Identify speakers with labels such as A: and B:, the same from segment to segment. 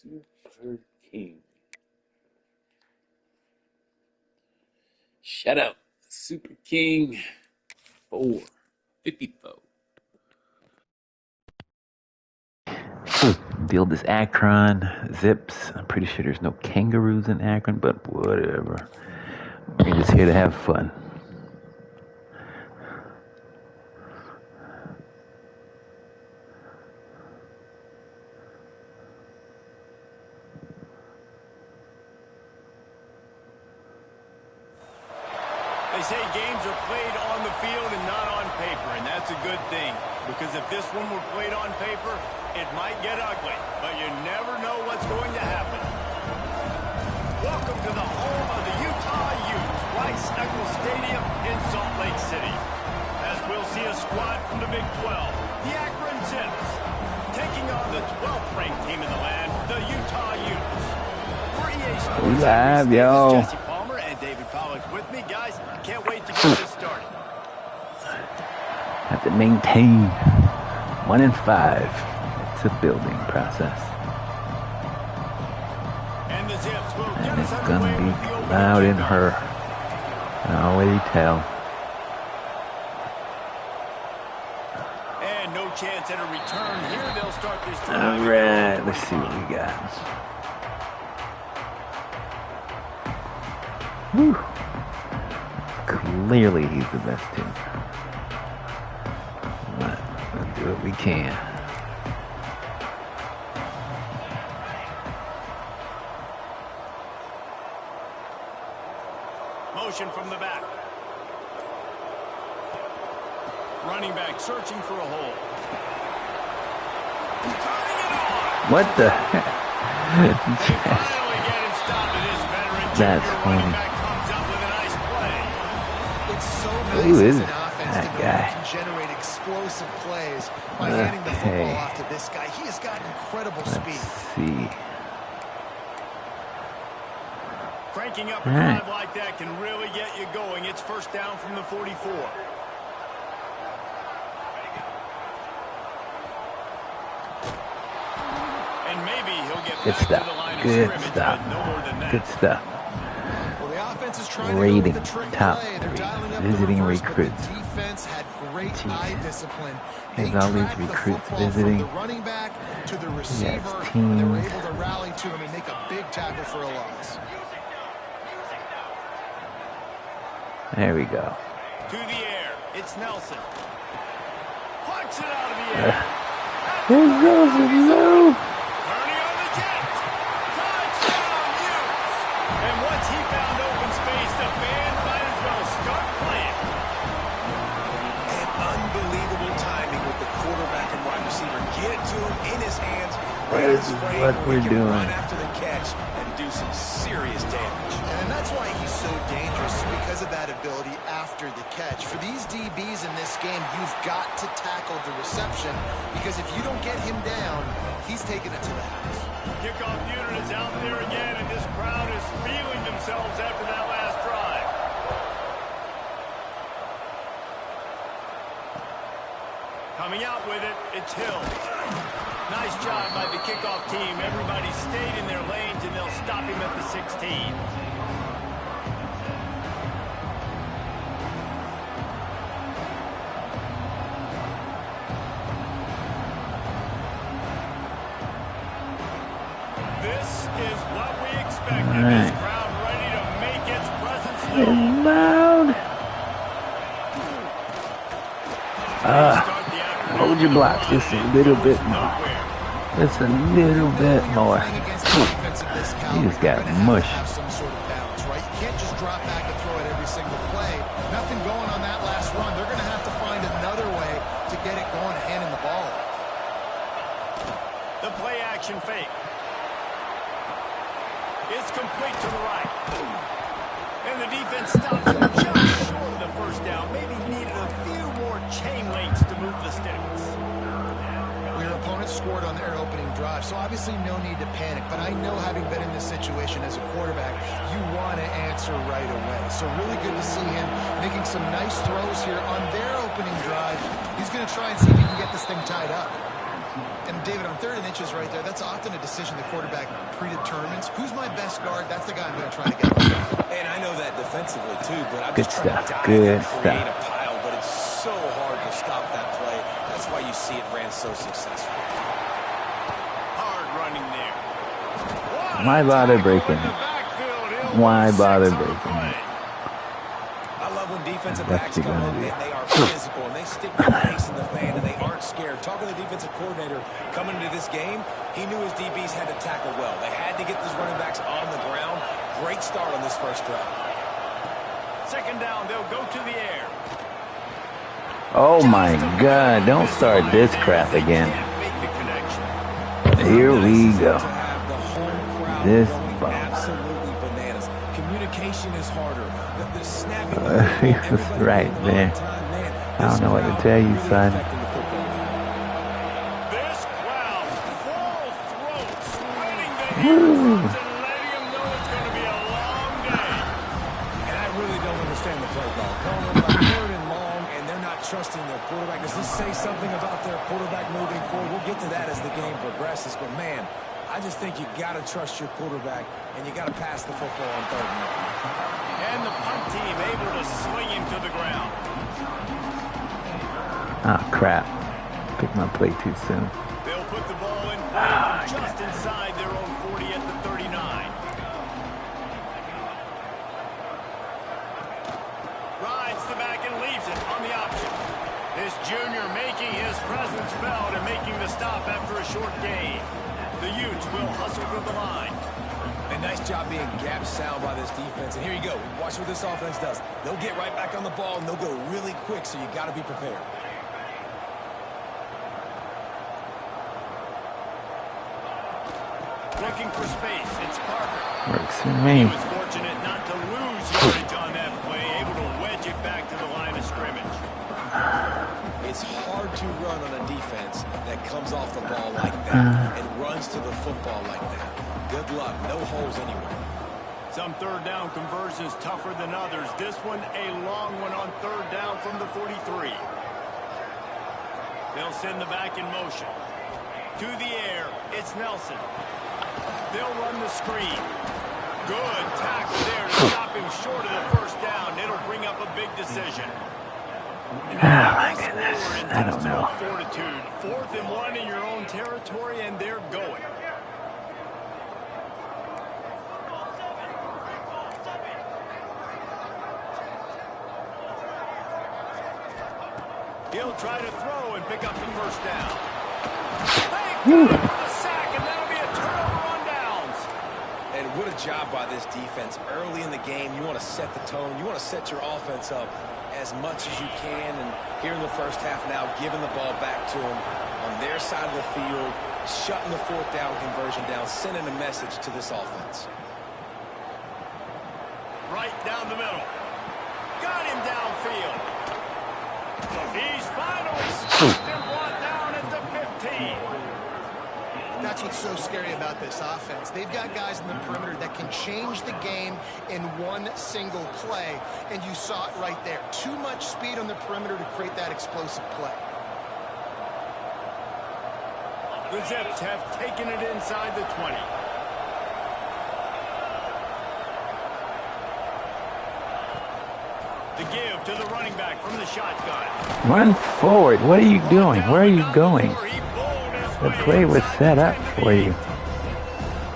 A: Super King. Shout out Super King 454. Build this Akron zips. I'm pretty sure there's no kangaroos in Akron, but whatever. We're just here to have fun.
B: They say games are played on the field and not on paper, and that's a good thing. Because if this one were played on paper, it might get ugly, but you never know what's going to happen. Welcome to the home of the Utah Utes, Akron Stadium in Salt Lake City. As we'll see a squad from the Big 12, the Akron Zips, taking on the 12th ranked team in the land, the Utah Utes. For EA Sports,
A: live, yo.
B: Jesse Palmer and David Pollock with me, guys. Can't wait to get this started.
A: Have to maintain 1 and 5. It's a building process.
B: And the Zips will get
A: And
B: us
A: it's
B: underway
A: gonna
B: with the
A: be
B: opening
A: loud in
B: kickoff.
A: her. I can already tell.
B: And no chance at a return here. They'll start this drive.
A: All right, let's see what we got. Whew. Clearly, he's the best team. But we'll do what we can.
B: Motion from the back. Running back searching for a hole. Turning it on.
A: What the?
B: They finally get him stopped, and this veteran
A: That's
B: junior
A: funny.
B: running back comes up with a nice play.
C: It's so
A: Who
C: nice
A: is
C: as an offense
A: that
C: to
A: guy?
C: can generate explosive plays by handing the
A: Okay.
C: football off to this guy. He has got incredible speed.
A: Let's see.
B: Cranking up a
A: All right.
B: drive like that can really get you going. It's first down from the 44. And maybe he'll get
A: Good
B: back to
A: stuff.
B: the line of
A: Good
B: scrimmage,
A: stuff.
B: but no more than that.
A: Good stuff.
C: Well, the offense is trying
A: Rating,
C: to go with the trick
A: top
C: play. They're
A: 3.
C: dialing up
A: Visiting
C: the reverse, but
A: recruits.
C: the defense had great
A: Jeez.
C: eye discipline. They
A: Here's all these
C: tracked the
A: recruits
C: football
A: visiting.
C: from the running back to the receiver,
A: Yes,
C: and they were
A: teams.
C: able to rally to him and make a big tackle for a loss.
A: There we go.
B: To the air. It's Nelson. Punch it out of the air.
A: Here goes the move.
B: Turning on the jet. Touchdown, Utes. And once he found open space, the band might as well start playing.
D: And unbelievable timing with the quarterback and wide receiver. Get it to him in his hands. Right in
A: This
D: his
A: is
D: frame
A: what
D: where he
A: we're
D: can
A: doing.
D: run after the catch and do some serious damage.
C: And that's why he's so dangerous, because of that ability after the catch. For these DBs in this game, you've got to tackle the reception, because if you don't get him down, he's taking it to the house.
B: Kickoff unit is out there again, and this crowd is feeling themselves after that last drive. Coming out with it, it's Hill. Nice job by the kickoff team. Everybody stayed in their lanes, and they'll stop him at the 16. This is what we expected.
A: All right.
B: This crowd ready to make its presence
A: It's
B: known.
A: loud.
B: Start the afternoon
A: Hold your
B: with a
A: blocks
B: run,
A: just a
B: and
A: little
B: goes
A: bit more.
B: nowhere.
A: Just a little bit more.
C: Playing against a defense of this caliber,
A: You just got
C: you're gonna
A: mush.
C: have some sort of balance, right? You can't just drop back and throw it every single play. Nothing going on that last run. They're going to have to find another way to get it going, handing the ball off.
B: The play action fake. It's complete to the right. And the defense stops him just short of the first down. Maybe needed a few more chain links to move the sticks.
C: Well, your opponent scored on their opening drive, so obviously no need to panic. But I know, having been in this situation as a quarterback, you want to answer right away. So really good to see him making some nice throws here on their opening drive. He's going to try and see if he can get this thing tied up. And David, on 3rd and inches right there, that's often a decision the quarterback predetermines. Who's my best guard? That's the guy I'm going to try to get.
D: And I know that defensively too, but I'm
A: Good
D: just trying
A: stuff.
D: to dive
A: Good
D: and create
A: stuff.
D: a pile, but it's so hard to stop that play. That's why you see it ran so successful.
B: Hard running there.
A: Why bother breaking? Why bother breaking?
D: I love when defensive
A: What's
D: backs
A: he
D: come
A: gonna
D: up
A: do?
D: and they are physical and they stick their face in the fan and they aren't scared. Talking to the defensive coordinator coming into this game, he knew his DBs had to tackle well. They had to get these running backs on the ground. Great start on this first drive.
B: 2nd down, they'll go to the air.
A: Oh my God, don't start this crap again.
B: Make the connection.
A: Here we go.
D: To have the home crowd
A: This
D: going
A: bum.
D: absolutely bananas. Communication is harder. The snapping
A: He was right there. I don't know what to tell you, son.
B: This crowd, full throat, spreading the eardrums and letting them know it's going to be a long day.
D: And I really don't understand the play call. Calling them like 3rd and long, and they're not trusting their quarterback. Does this say something about their quarterback moving forward? We'll get to that as the game progresses. But, man, I just think you got to trust your quarterback, and you got to pass the football on 3rd and long.
B: And the punt team able to sling him to the ground.
A: Oh crap. Picked my play too soon.
B: They'll put the ball in play from just inside their own 40 at the 39. Rides the back and leaves it on the option. This junior making his presence felt and making the stop after a short gain. The Utes will hustle to the line.
D: A nice job being gap sound by this defense. And here you go. Watch what this offense does. They'll get right back on the ball, and they'll go really quick, so you got to be prepared.
B: Looking for space. It's Parker.
A: Works for
B: He
A: me.
B: was fortunate not to lose yardage on that play, able to wedge it back to the line of scrimmage.
D: It's hard to run on a defense that comes off the ball like that and runs to the football like that. Good luck. No holes anywhere.
B: Some 3rd down conversions tougher than others. This one a long one on 3rd down from the 43. They'll send the back in motion. To the air, it's Nelson. They'll run the screen. Good tackle there to stop him short of the 1st down. It'll bring up a big decision.
A: Oh my goodness. I don't know.
B: Fortitude. 4th and 1 in your own territory, and they're going. He'll try to throw and pick up the 1st down. They got the sack, and that'll be a turnover on downs.
D: And what a job by this defense. Early in the game, you want to set the tone. You want to set your offense up as much as you can. And here in the first half now, giving the ball back to them on their side of the field, shutting the 4th down conversion down, sending a message to this offense.
B: Right down the middle. Got him downfield. He's finally stopped and brought down at the 15.
C: That's what's so scary about this offense. They've got guys in the perimeter that can change the game in one single play, and you saw it right there. Too much speed on the perimeter to create that explosive play.
B: The Zips have taken it inside the 20. The give to the running back from the shotgun.
A: Run forward. What are you doing? Where are you going? The play was set up for you.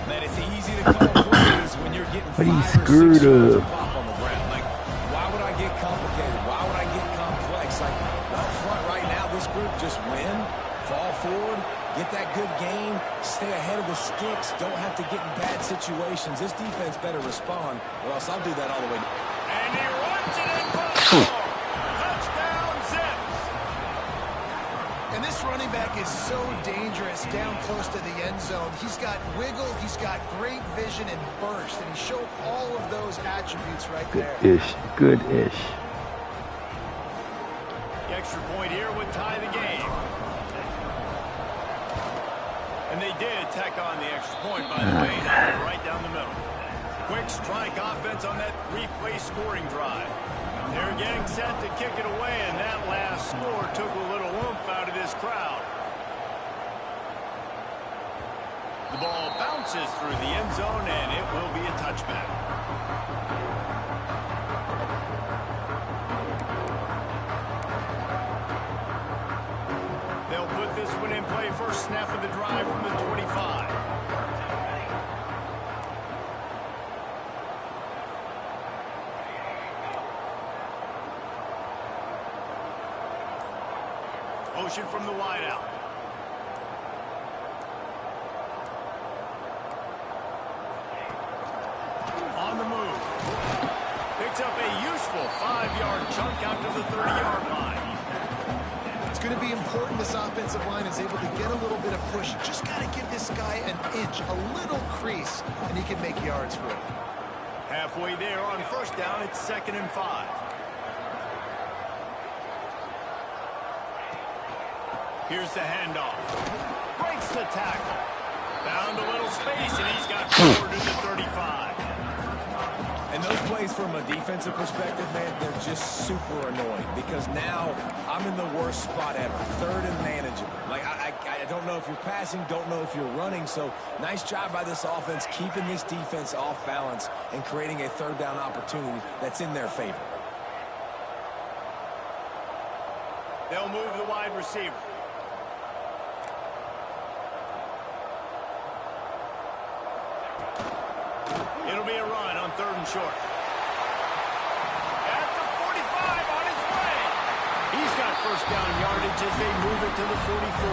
D: Man, it's easy to call plays when you're getting
A: What are you
D: 5 or 6
A: screwed
D: yards
A: up?
D: pop on the ground. Like, why would I get complicated? Why would I get complex? Like, up front right now, this group just win, fall forward, get that good game, stay ahead of the sticks, don't have to get in bad situations. This defense better respond, or else I'll do that all the way.
B: And he runs it in for the score. Touchdown, Zips.
C: And this running back is so dangerous down close to the end zone. He's got wiggle, he's got great vision and burst, and he showed all of those attributes right there.
A: Good-ish. Good-ish.
B: The extra point here would tie the game. And they did tack on the extra point, by the way, right down the middle. Quick strike offense on that 3-play scoring drive. They're getting set to kick it away, and that last score took a little oomph out of this crowd. The ball bounces through the end zone, and it will be a touchback. They'll put this one in play first snap of the drive from the 25. Motion from the wideout. On the move. Picks up a useful 5-yard chunk out to the 30-yard line.
C: It's going to be important this offensive line is able to get a little bit of push. Just got to give this guy an inch, a little crease, and he can make yards for it.
B: Halfway there on first down, it's 2nd and 5. Here's the handoff. Breaks the tackle. Found a little space, and he's got forward to the 35.
D: And those plays from a defensive perspective, man, they're just super annoying because now I'm in the worst spot ever. 3rd and manageable. Like, I don't know if you're passing, don't know if you're running. So nice job by this offense keeping this defense off balance and creating a 3rd down opportunity that's in their favor.
B: They'll move the wide receiver. It'll be a run on 3rd and short. At the 45 on his way. He's got first down yardage as they move it to the 44.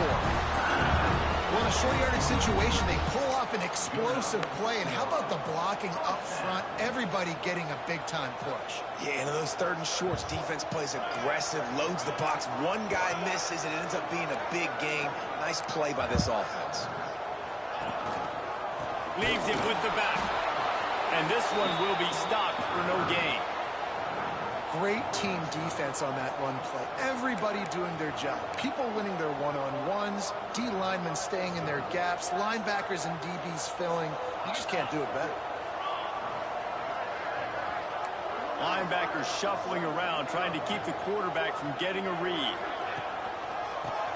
C: Well, in a short yardage situation, they pull off an explosive play. And how about the blocking up front? Everybody getting a big-time push.
D: Yeah, and those 3rd and shorts, defense plays aggressive, loads the box. One guy misses, and it ends up being a big game. Nice play by this offense.
B: Leaves it with the back. And this one will be stopped for no gain.
C: Great team defense on that run play. Everybody doing their job. People winning their one-on-ones, D linemen staying in their gaps, linebackers and DBs filling. You just can't do it better.
B: Linebackers shuffling around, trying to keep the quarterback from getting a read.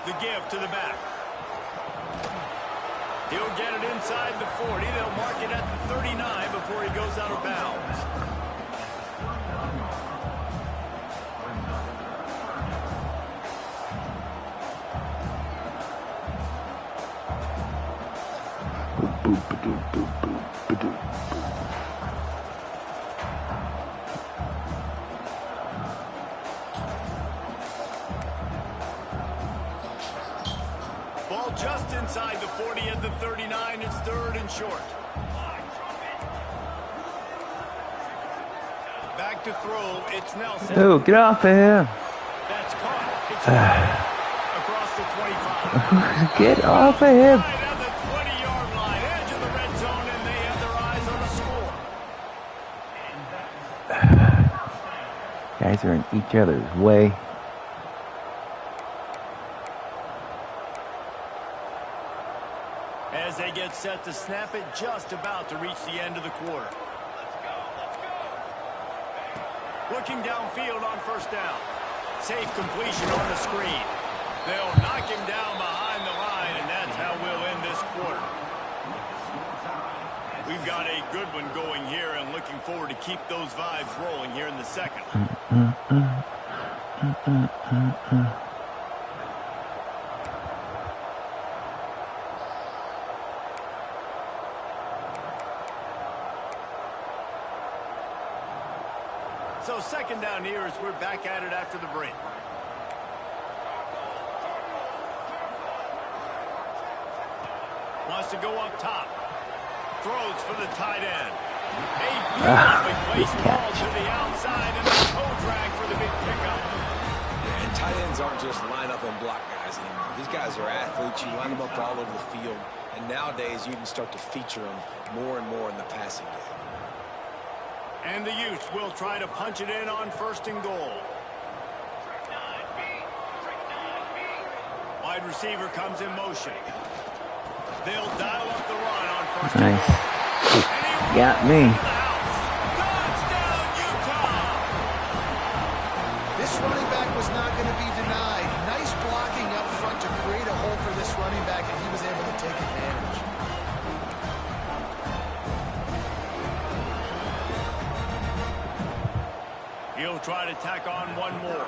B: The give to the back. He'll get it inside the 40. They'll mark it at the 39 before he goes out of bounds. Ball just inside the 40 at the 39. It's 3rd and short. Back to throw. It's Nelson.
A: Oh, get off of him.
B: That's caught. It's across the 25.
A: Get off of him.
B: Right at the 20-yard line. Edge of the red zone, and they have their eyes on the score.
A: Guys are in each other's way.
B: As they get set to snap it, just about to reach the end of the quarter. Looking downfield on first down. Safe completion on the screen. They'll knock him down behind the line, and that's how we'll end this quarter. We've got a good one going here and looking forward to keep those vibes rolling here in the second. So 2nd down here as we're back at it after the break. Wants to go up top. Throws for the tight end. A beautifully placed ball to the outside and the toe drag for the big pickup.
D: And tight ends aren't just line up and block guys anymore. These guys are athletes. You line them up all over the field. And nowadays, you can start to feature them more and more in the passing game.
B: And the Utes will try to punch it in on 1st and goal. Wide receiver comes in motion. They'll dial up the run on 1st and
A: Nice.
B: goal.
A: Got me.
B: Touchdown, Utah!
C: This running back was not going to be denied. Nice blocking up front to create a hole for this running back, and he was able to take advantage.
B: will try to tack on one more.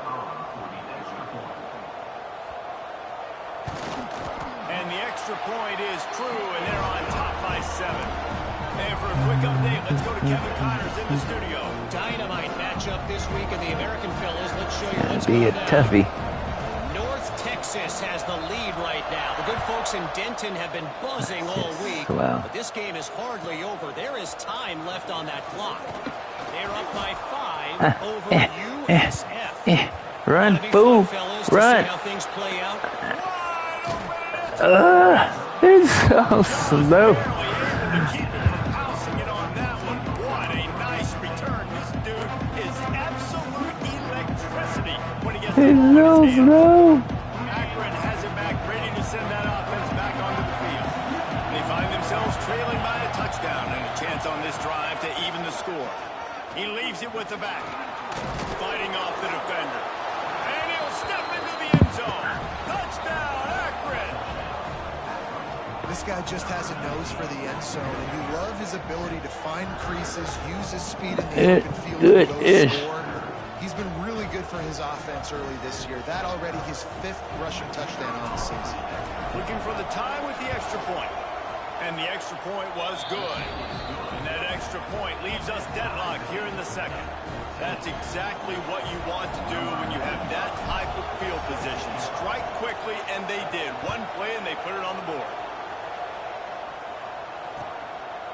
B: And the extra point is true, and they're on top by 7. And for a quick update, let's go to Kevin Connors in the studio.
E: Dynamite matchup this week in the American Fellas. Let's show you what's
A: Be a
E: going on.
A: toughie.
E: North Texas has the lead right now. The good folks in Denton have been buzzing all week.
A: Wow.
E: But this game is hardly over. There is time left on that clock. They're up by 5 over USF.
A: Run,
E: It'll be
A: fool,
E: fun, fellas, to
A: run.
E: see how things play out.
A: It's so slow. It's so slow.
B: Akron has it back, ready to send that offense back onto the field. They find themselves trailing by a touchdown and a chance on this drive to even the score. He leaves it with the back, fighting off the defender. And he'll step into the end zone. Touchdown, Akron!
C: This guy just has a nose for the end zone, and you love his ability to find creases, use his speed in the open field, and go score. He's been really good for his offense early this year. That already his 5th rushing touchdown on the season.
B: Looking for the tie with the extra point. And the extra point was good. And that extra point leaves us deadlocked here in the second. That's exactly what you want to do when you have that type of field position. Strike quickly, and they did. One play, and they put it on the board.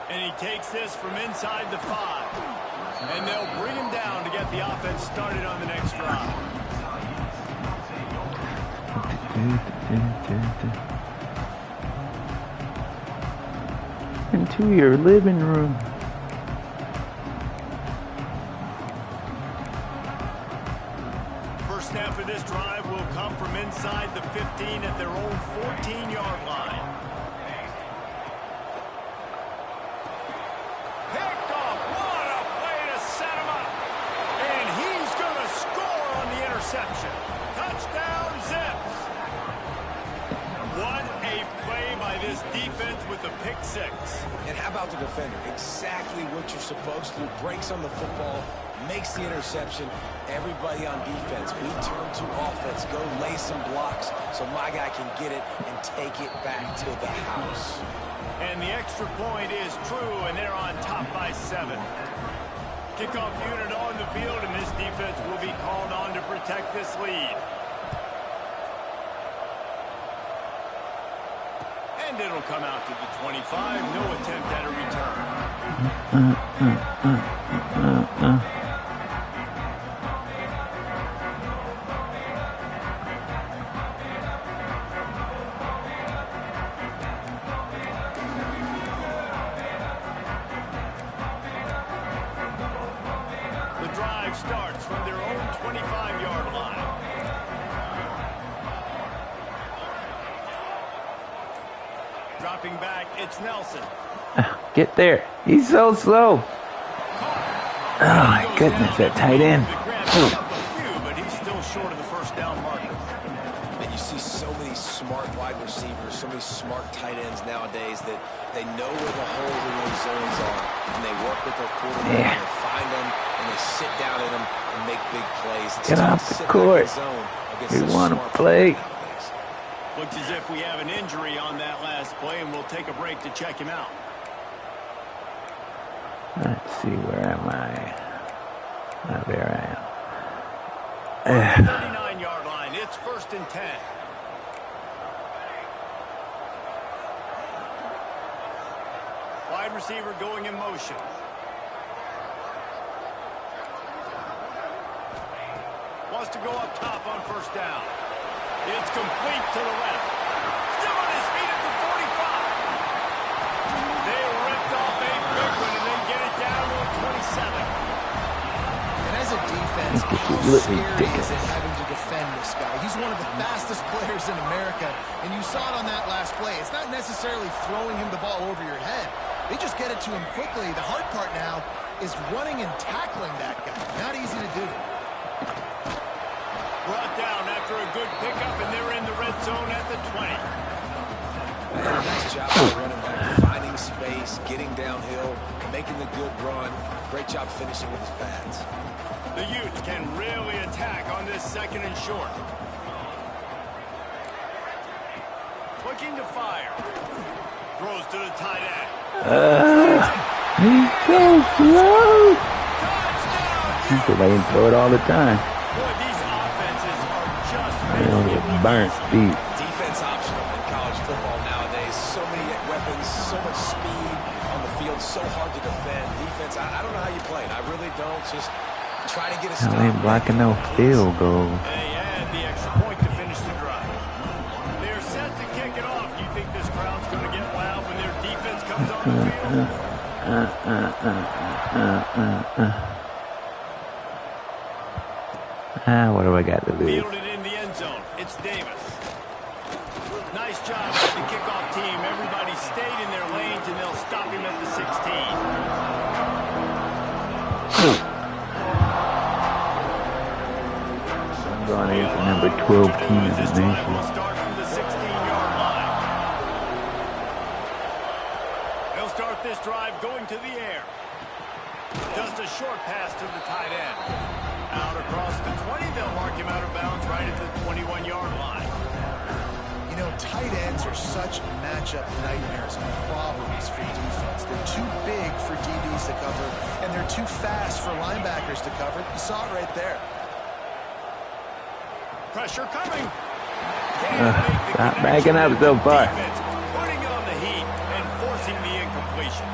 B: And he takes this from inside the 5. And they'll bring him down to get the offense started on the next drive.
A: Into your living room.
B: First snap of this drive will come from inside the 15 at their own 14-yard line. Picked off. What a play to set him up. And he's going to score on the interception. Touchdown, Zips. What a play by this defense with the pick 6.
D: And how about the defender? Exactly what you're supposed to do. Breaks on the football, makes the interception. Everybody on defense, we turn to offense. Go lay some blocks so my guy can get it and take it back to the house.
B: And the extra point is true, and they're on top by 7. Kickoff unit on the field, and this defense will be called on to protect this lead. And it'll come out to the 25. No attempt at a return. The drive starts from their own 25-yard line. Dropping back, it's Nelson.
A: Get there. He's so slow. Oh, my goodness, that tight end.
B: But he's still short of the first down marker.
D: And you see so many smart wide receivers, so many smart tight ends nowadays that they know where the holes in those zones are, and they work with their quarterback, and they find them, and they sit down in them and make big plays. It's
A: Get off the court. We want to play.
B: Looks as if we have an injury on that last play, and we'll take a break to check him out.
A: Let's see, where am I? Oh, there I
B: On the
A: am.
B: 39-yard line, it's 1st and 10. Wide receiver going in motion. Wants to go up top on 1st down. It's complete to the left. Still on his feet at the 45. They ripped off a big one and then get it down to a 27.
C: And as a defense, how scary is it having to defend this guy? He's one of the fastest players in America, and you saw it on that last play. It's not necessarily throwing him the ball over your head. They just get it to him quickly. The hard part now is running and tackling that guy. Not easy to do.
B: Brought down after a good pickup, and they're in the red zone at the 20.
D: Nice job by running back, finding space. space, getting downhill, making the good run. Great job finishing with his pads.
B: The Utes can really attack on this 2nd and short. Looking to fire. Throws to the tight end.
A: He's so slow. They can throw it all the time.
B: Boy, these offenses are just
A: burnt deep.
D: Defense optional in college football nowadays. So many weapons, so much speed on the field, so hard to defend. Defense, I don't know how you play it. I really don't. Just try to get a stop.
A: They ain't blocking no field goal.
B: They add the extra point to finish the drive. They're set to kick it off. You think this crowd's going to get loud when their defense comes on the field?
A: What do I got to lose?
B: Fielded in the end zone. It's Davis. Nice job by the kickoff team. Everybody stayed in their lanes, and they'll stop him at the 16.
A: I'm going in for number 12 team in the nation.
B: We'll start from the 16-yard line. They'll start this drive going to the air. Just a short pass to the tight end. Out across the 20, they'll mark him out of bounds right at the 21-yard line.
C: You know, tight ends are such matchup nightmares and problems for defense. They're too big for DBs to cover, and they're too fast for linebackers to cover. You saw it right there.
B: Pressure coming.
A: Stop backing up so far.
B: Defense putting on the heat and forcing the incompletion.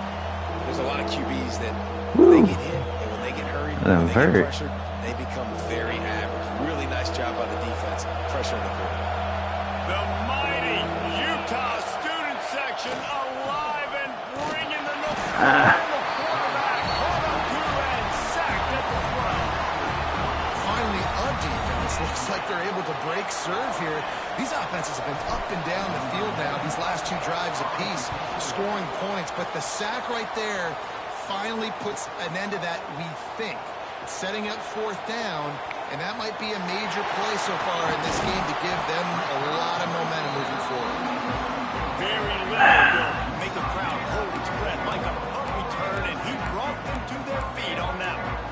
D: There's a lot of QBs that when they get hit and when they get hurried, when they get pressured, they become very average. Really nice job by the defense, pressuring the quarterback.
B: The mighty Utah student section alive and bringing the no the quarterback caught up to and sacked at the 12.
C: Finally, a defense looks like they're able to break serve here. These offenses have been up and down the field now, these last 2 drives apiece, scoring points. But the sack right there finally puts an end to that, we think. Setting up 4th down, and that might be a major play so far in this game to give them a lot of momentum moving forward.
B: Very little will make a crowd hold its breath like a punt return, and he brought them to their feet on that one.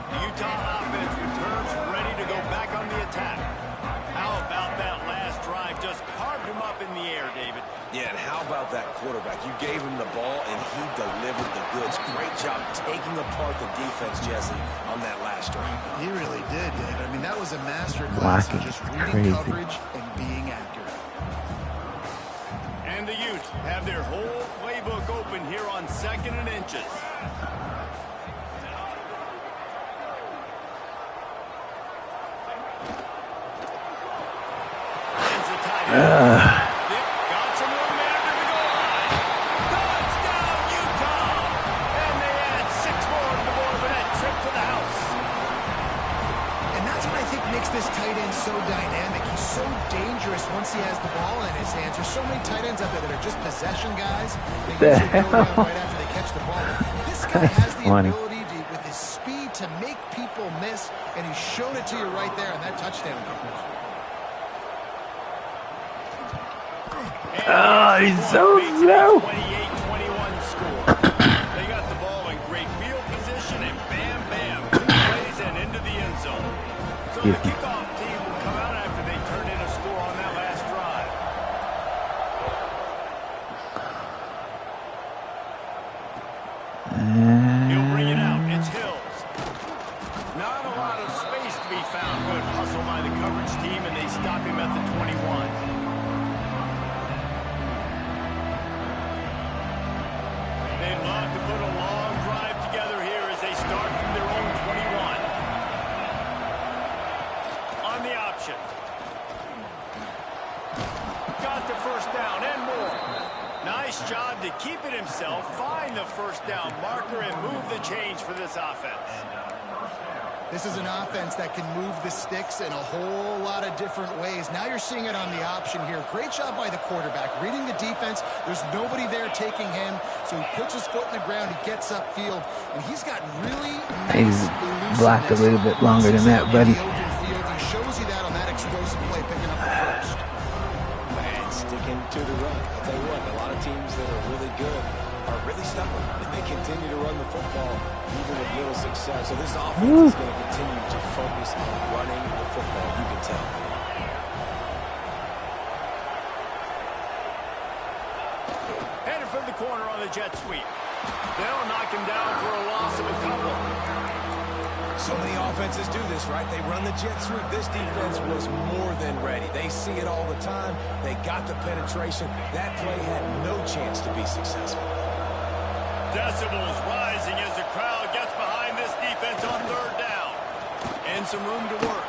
B: The Utah offense returns ready to go back on the attack. How about that last drive? Just carved him up in the air, David.
D: Yeah, and how about that quarterback? You gave him the ball, and he delivered the goods. Great job taking apart the defense, Jesse, on that last drive.
C: He really did, David. I mean, that was a master class of just reading coverage and being accurate.
B: And the Utes have their whole playbook open here on 2nd and inches. It's a tight end. Got some room after the goal line. Touchdown, Utah! And they add 6 more to the board with that trip to the house.
C: And that's what I think makes this tight end so dynamic. He's so dangerous once he has the ball in his hands. There's so many tight ends out there that are just possession guys. They usually go down right after they catch the ball. This guy has the ability to, with his speed, to make people miss, and he showed it to you right there on that touchdown coverage.
A: Oh, he's so slow.
B: 28-21 score. They got the ball in great field position, and bam, bam, 2 plays and into the end zone. So the kickoff team will come out after they turn in a score on that last drive. He'll bring it out. It's Hills. Not a lot of space to be found. Good hustle by the coverage team, and they stop him at the 21. They'd love to put a long drive together here as they start from their own 21. On the option. Got the 1st down and more. Nice job to keep it himself, find the 1st down marker, and move the change for this offense.
C: This is an offense that can move the sticks in a whole lot of different ways. Now you're seeing it on the option here. Great job by the quarterback. Reading the defense, there's nobody there taking him, so he puts his foot in the ground, he gets upfield, and he's got really nice
A: blocked a little bit longer than that, buddy.
C: He shows you that on that explosive play, picking up the
D: So this offense is going to continue to focus on running the football, you can tell.
B: Headed for the corner on the jet sweep. They'll knock him down for a loss of a couple.
D: So many offenses do this, right? They run the jet sweep. This defense was more than ready. They see it all the time. They got the penetration. That play had no chance to be successful.
B: Decibels rising as the crowd gets behind this defense on third down. And some room to work.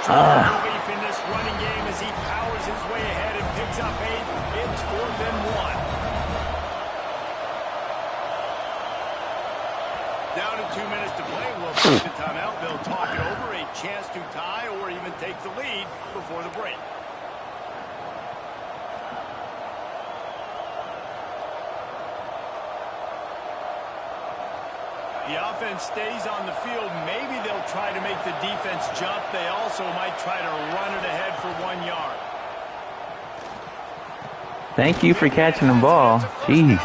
B: Strong relief in this running game as he powers his way ahead and picks up 8. It's 4th and 1. Down to 2 minutes to play. We'll take the timeout. They'll talk it over. A chance to tie or even take the lead before the break. The offense stays on the field. Maybe they'll try to make the defense jump. They also might try to run it ahead for 1 yard.
A: Thank you for catching the ball. Jeez.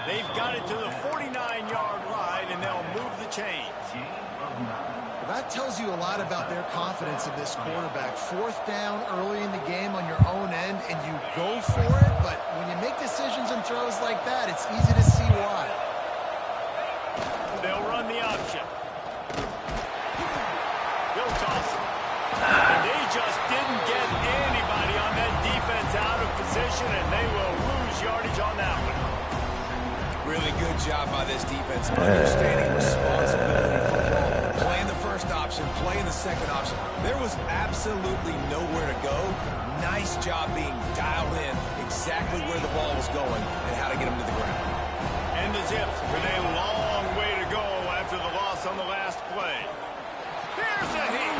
B: They've got it to the 49-yard line, and they'll move the chains.
C: Well, that tells you a lot about their confidence in this quarterback. 4th down early in the game on your own end, and you go for it. But when you make decisions and throws like that, it's easy to see why.
B: They'll run the option. He'll toss it. And they just didn't get anybody on that defense out of position, and they will lose yardage on that one.
D: Really good job by this defense. Understanding responsibility for the ball. Playing the first option, playing the second option. There was absolutely nowhere to go. Nice job being dialed in exactly where the ball was going and how to get him to the ground.
B: And the Zips with a long way to go after the loss on the last play. Here's a heat.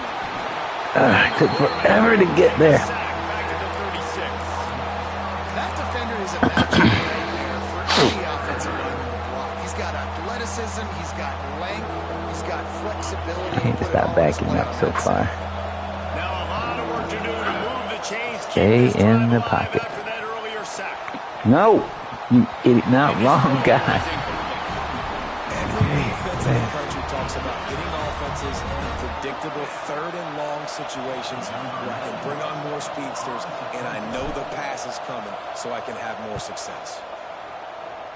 A: It took forever to get there.
B: Back at the 36.
C: That defender is a matchup nightmare for any offensive lineman to block. He's got athleticism, he's got length, he's got flexibility.
A: Can't stop backing up so far.
B: Now a lot of work to do to move the chains.
A: Stay in the pocket.
B: After that earlier sack.
A: No, you idiot, not wrong guy.
D: Every defense in the country talks about getting offenses in predictable 3rd and long situations where I can bring on more speedsters and I know the pass is coming so I can have more success.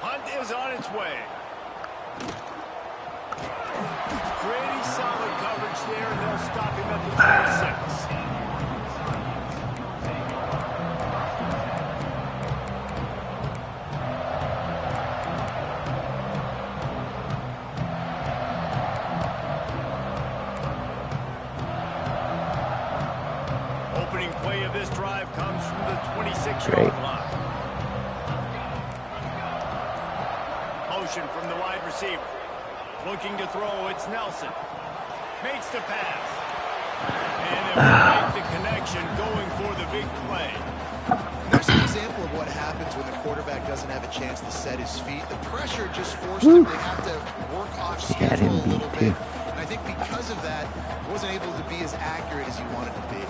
B: Hunt is on its way. Pretty solid coverage there, and they'll stop him at the 26. Opening play of this drive comes from the 26-yard line. Motion from the wide receiver. Looking to throw, it's Nelson. Makes the pass. And it will make the connection going for the big play.
C: There's an example of what happens when the quarterback doesn't have a chance to set his feet. The pressure just forced him to have to work off schedule a little bit. And I think because of that, he wasn't able to be as accurate as he wanted to be.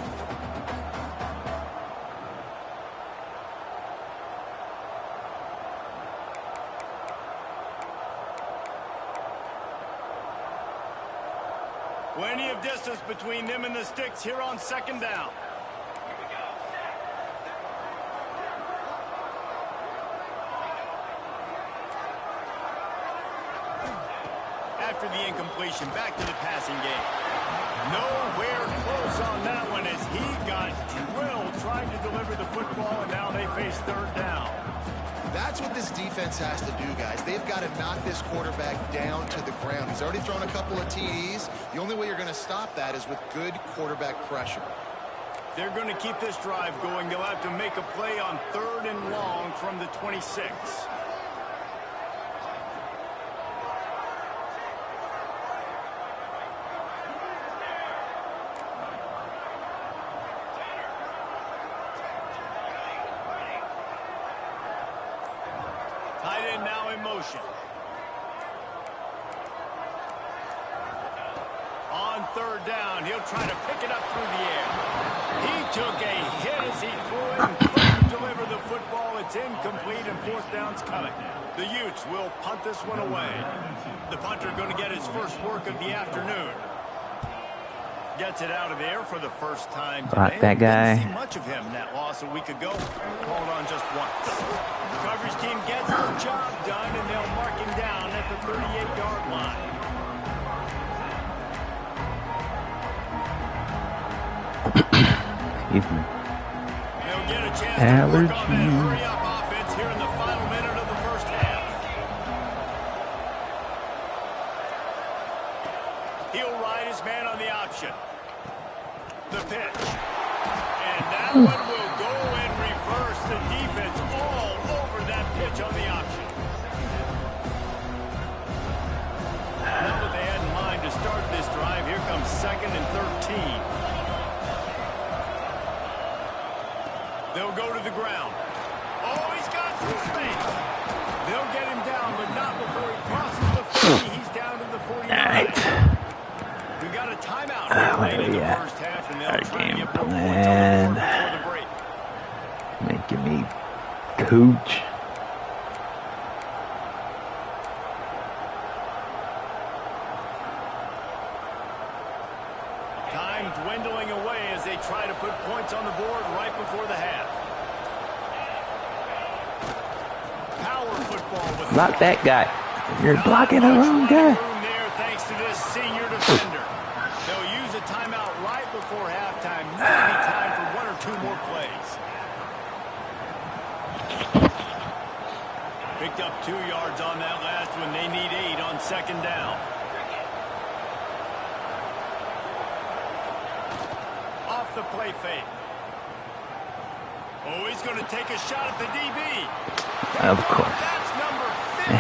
B: Plenty of distance between them and the sticks here on 2nd down. After the incompletion, back to the passing game. Nowhere close on that one as he got drilled trying to deliver the football, and now they face 3rd down.
C: That's what this defense has to do, guys. They've got to knock this quarterback down to the ground. He's already thrown a couple of TDs. The only way you're going to stop that is with good quarterback pressure.
B: They're going to keep this drive going. They'll have to make a play on 3rd and long from the 26. Tight end now in motion. On 3rd down, he'll try to pick it up through the air. He took a hit as he threw it and couldn't deliver the football. It's It's incomplete and fourth down's coming. The Utes will punt this one away. The punter going to get his first work of the afternoon. Gets it out of there for the first time today.
A: That guy.
B: Didn't see much of him that loss a week ago. Called on just once. The coverage team gets the job done, and they'll mark him down at the 38-yard line.
A: Excuse me.
B: They'll get a chance to work on that
A: Allergies.
B: hurry-up offense here in the final minute of the first half. He'll ride his man on the option. The pitch. And that one will go and reverse the defense all over that pitch on the option. Not what they had in mind to start this drive. Here comes 2nd and 13. They'll go to the ground. Oh, he's got some space. They'll get him down, but not before he crosses the 40. He's down to the 49.
A: Alright.
B: We got a timeout here
A: Where
B: late
A: are
B: in
A: we
B: the
A: at?
B: first half, and
A: Our
B: they'll try to
A: game
B: get more points on the board
A: plan.
B: before the break.
A: Making me coach.
B: Time dwindling away as they try to put points on the board right before the half. Power football with
A: Block that guy. You're blocking the wrong guy.
B: room there thanks to this senior defender. They'll use a timeout right before halftime. Maybe time for one or two more plays. Picked up 2 yards on that last one. They need 8 on 2nd down. Off the play fake. Oh, he's going to take a shot at the DB.
A: Of course.
B: That's number 15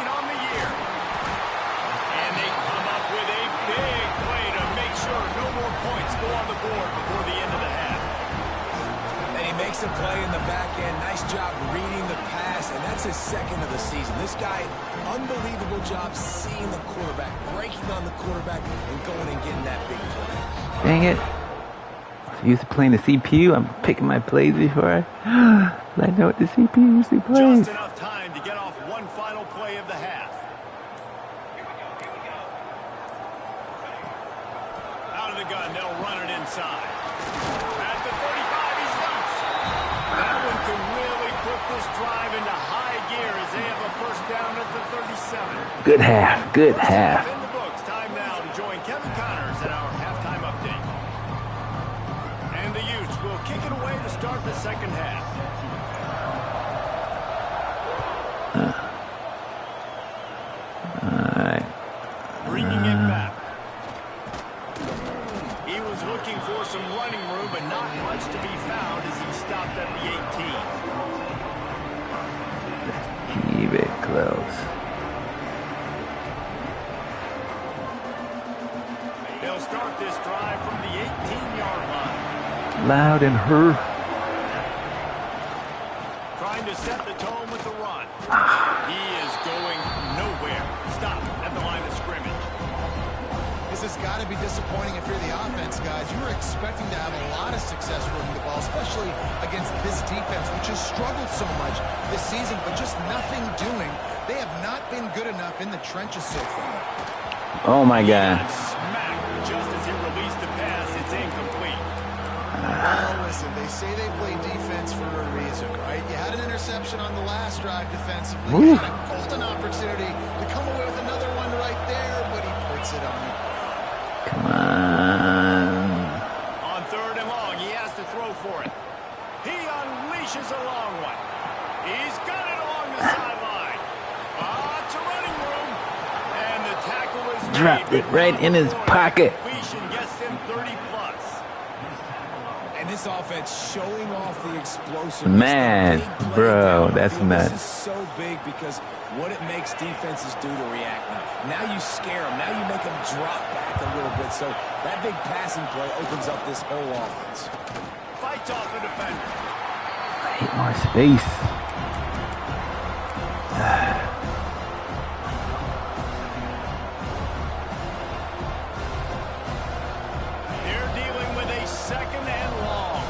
B: on the year. And they come up with a big play to make sure no more points go on the board before the end of the half.
D: And he makes a play in the back end. Nice job reading the pass, and that's his 2nd of the season. This guy, unbelievable job seeing the quarterback, breaking on the quarterback, and going and getting that big play.
A: Dang it. Used to playing the CPU. I'm picking my plays before I know what the CPU usually plays.
B: Just enough time to get off one final play of the half. Out of the gun, they'll run it inside. At the 35, he's loose. That one can really put this drive into high gear as they have a first down at the 37.
A: Good half. Good
B: First
A: half.
B: in the books. Time now to join Kevin Connors in our halftime update. And the Utes will kick it away to start the second half.
A: Alright.
B: Bringing it back. He was looking for some running room, but not much to be found as he stopped at the 18.
A: Keep it close.
B: They'll start this drive from the 18-yard line.
A: Loud and her.
B: Trying to set the tone with the run. He is going nowhere. Stop at the line of scrimmage.
C: This has got to be disappointing if you're the offense, guys. You were expecting to have a lot of success running the ball, especially against this defense, which has struggled so much this season, but just nothing doing. They have not been good enough in the trenches so far.
A: Oh my God.
B: Smacked just as he released the pass. It's incomplete.
C: Well, listen, they say they play defense for a reason, right? You had an interception on the last drive defensively. You had a golden opportunity to come away with another one right there, but he puts it on.
A: Come on.
B: On 3rd and long, he has to throw for it. He unleashes a long one. He's got it along the sideline. It's a running room. And the tackle is made.
A: Dropped it right in his pocket.
B: Completion gets him 30-plus.
D: And this offense showing off the explosiveness.
A: Man,
D: The big play
A: bro,
D: down the
A: that's
D: field.
A: nuts.
D: This is so big because what it makes defenses do to react now. Now you scare them. Now you make them drop back a little bit. So that big passing play opens up this whole offense.
B: Fights off the defender.
A: I need more space.
B: They're dealing with a 2nd and long.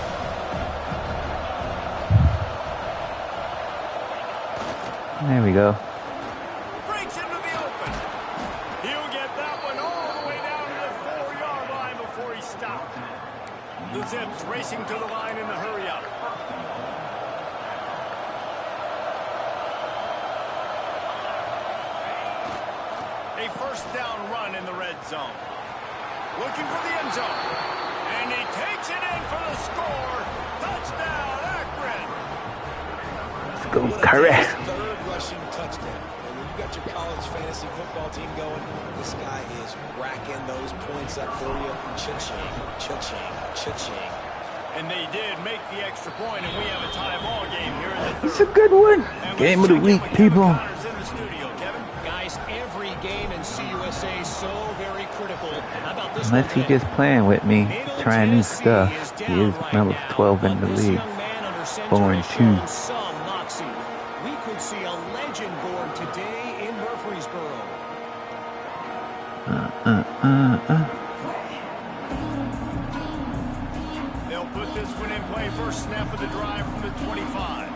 A: There we go.
B: Breaks into the open. He'll get that one all the way down to the 4-yard line before he stopped. The Zips racing to the line in the hurry-up. A first down run in the red zone. Looking for the end zone. And he takes it in for the score. Touchdown, Akron.
A: Let's go, Curry.
D: Third rushing touchdown. And when you got your college fantasy football team going, this guy is racking those points up for you. Cha-ching, cha-ching, cha-ching.
B: And they did make the extra point, and we have a tie ball game here in the third.
A: It's a good one. Game of the week, people.
E: Guys, every game in CUSA so very critical. How about this?
A: Unless he's just playing with me, trying new stuff. He is number 12 in the league. 4-2.
E: We could see a legend born today in Murfreesboro.
B: They'll put this one in play. First snap of the drive from the 25.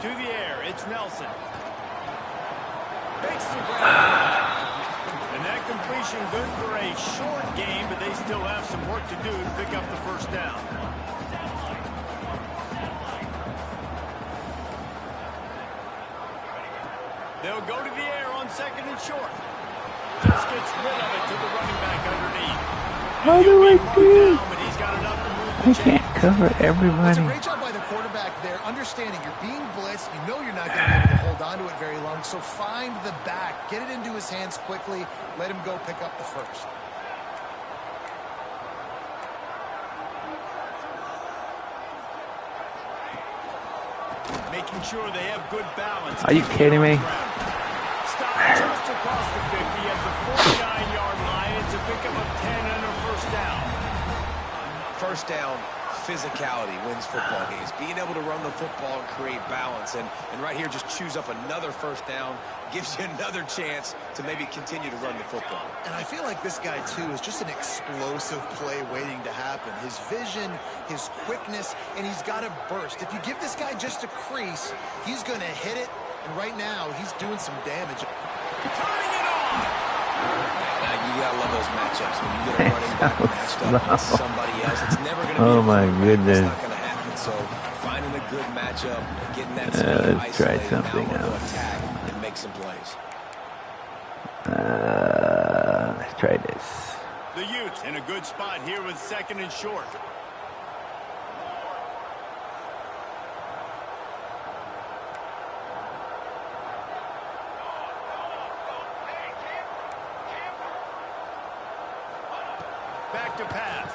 B: To the air, it's Nelson. Makes the grab. And that completion good for a short game, but they still have some work to do to pick up the first down. They'll go to the air on second and short. Just gets rid of it to the running back underneath.
A: How do I do?
B: But he's got enough to move
A: I
B: the
A: can't cover
C: It's a
A: everybody.
C: great job by the quarterback there, understanding you're being blitzed. You know you're not going to be able to hold on to it very long, so find the back. Get it into his hands quickly. Let him go pick up the first.
B: Making sure they have good balance.
A: Are you kidding me?
B: Stop just across the 50 at the 49-yard line. It's a pickup of 10 and a first down.
D: First down, physicality wins football games. Being able to run the football and create balance. And right here, just choose up another first down. Gives you another chance to maybe continue to run the football.
C: And I feel like this guy, too, is just an explosive play waiting to happen. His vision, his quickness, and he's got a burst. If you give this guy just a crease, he's going to hit it. And right now, he's doing some damage.
B: Turning it on.
D: You gotta love those matchups. When you get a running back matched up with somebody else, it's never going to be
A: Oh my goodness.
D: It's not going to happen. So finding a good matchup, getting that speed
A: let's try
D: isolated,
A: something
D: now
A: else.
D: attack and make some plays.
A: Let's try this.
B: The Utes in a good spot here with second and short. Back to pass.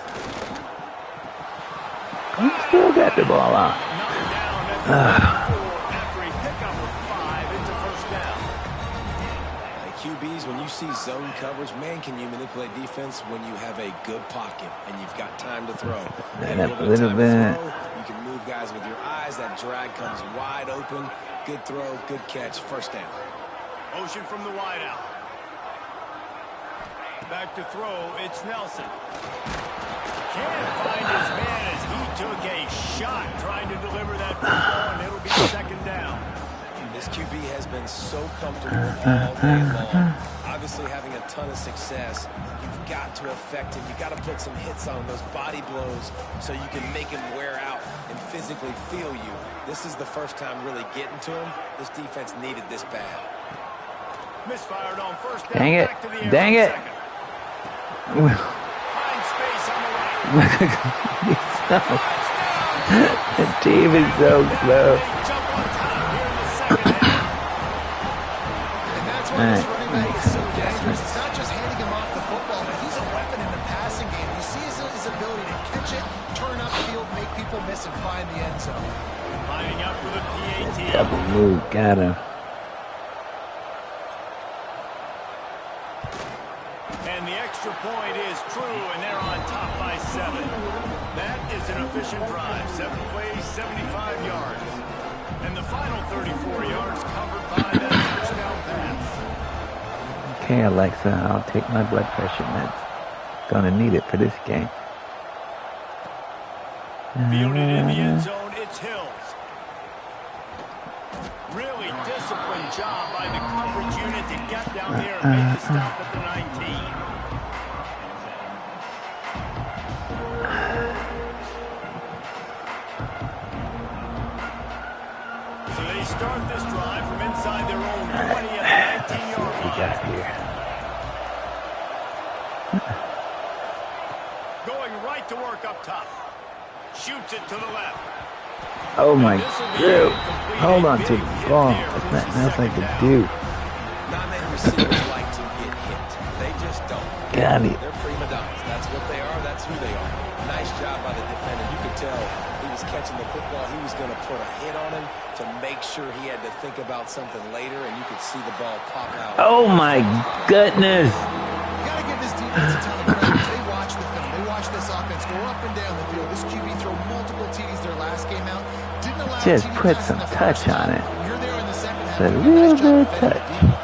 A: He still got the ball out.
B: Knocked down at the 4 after a pickup of 5 into first down.
D: Like QBs, when you see zone coverage, man, can you manipulate defense when you have a good pocket and you've got time to throw.
A: Man,
D: And
A: a
D: a
A: little
D: time
A: bit.
D: to throw, you can move guys with your eyes. That drag comes wide open. Good throw, good catch, first down.
B: Motion from the wideout. Back to throw, it's Nelson. Can't find his man as he took a shot trying to deliver that football, and it'll be second down.
D: This QB has been so comfortable all day long. Obviously having a ton of success. You've got to affect him. You've got to put some hits on him, those body blows, so you can make him wear out and physically feel you. This is the first time really getting to him. This defense needed this bad.
B: Misfired on first down.
A: Dang it.
B: Back to the air
A: Dang
B: on
A: it.
B: second. Find space on the right.
A: The team is so close.
B: They jump on top here in the second half.
C: And that's why this running back is so dangerous. It's not just handing him off the football, but he's a weapon in the passing game. You see his ability to catch it, turn upfield, make people miss, and find the end zone.
B: Lining up for the PAT.
A: Double move, got him.
B: And the extra point is true, and they're on top by 7. That is an efficient drive. 7 plays, 75 yards. And the final 34 yards covered by that touchdown pass.
A: Okay, Alexa, I'll take my blood pressure meds. Gonna need it for this game.
B: Fielded in the end zone, it's Hills. Really disciplined job by the coverage unit to get down there and make the stop at the 19. So they start this drive from inside their own 20 at the 19-yard line.
A: We got here.
B: Going right to work up top. Shoots it to the left.
A: Oh my God. Hold on to the ball. That's not nice like to do.
D: Not many receivers like to get hit. They just don't.
A: Got it.
D: They're prima donnas. That's what they are. That's who they are. Nice job by the defender. You could tell he was catching the football. He was going to put a hit on him to make sure he had to think about something later, and you could see the ball pop out.
A: Oh my goodness.
C: You got to give this defense a ton of credit. They watch the film. They watch this offense go up and down the field. This QB throw multiple TDs their last game out. Didn't allow
A: Just
C: TD
A: put
C: passes
A: some
C: in the
A: touch
C: first half.
A: on it.
C: You're there in the second half.
A: A
C: Doing
A: little
C: nice job
A: bit of
C: defending
A: touch.
C: the defense.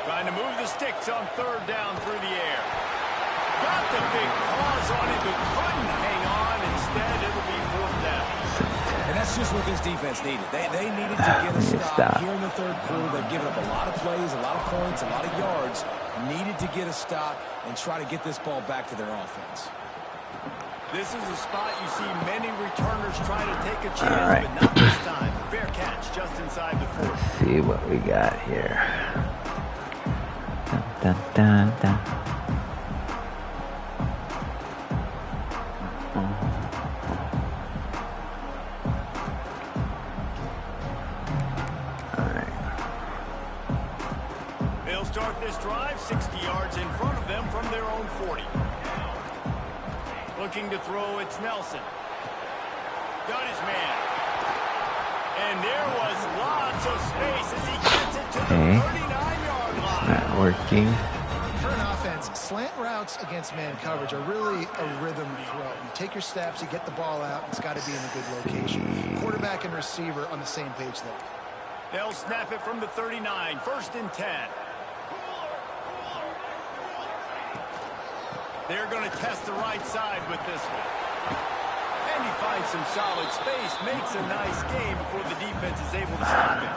B: Trying to move the sticks on third down through the air. Got the big paws on it, but couldn't hang on. Instead, it'll be fourth down.
D: And that's just what this defense needed. They needed to get a stop here in the third quarter. They've given up a lot of plays, a lot of points, a lot of yards. Needed to get a stop and try to get this ball back to their offense.
B: This is a spot you see many returners try to take a chance, but not this time. Fair catch just inside the 40.
A: Let's see what we got here. Dun, dun, dun, dun.
B: They'll start this drive 60 yards in front of them from their own 40. Looking to throw, it's Nelson. Got his man. And there was lots of space as he gets it to the 39-yard line.
A: Not working.
C: For an offense, slant routes against man coverage are really a rhythm throw. You take your steps, you get the ball out, it's got to be in a good location. Quarterback and receiver on the same page there.
B: They'll snap it from the 39, 1st and 10. They're going to test the right side with this one. And he finds some solid space, makes a nice game before the defense is able to stop it.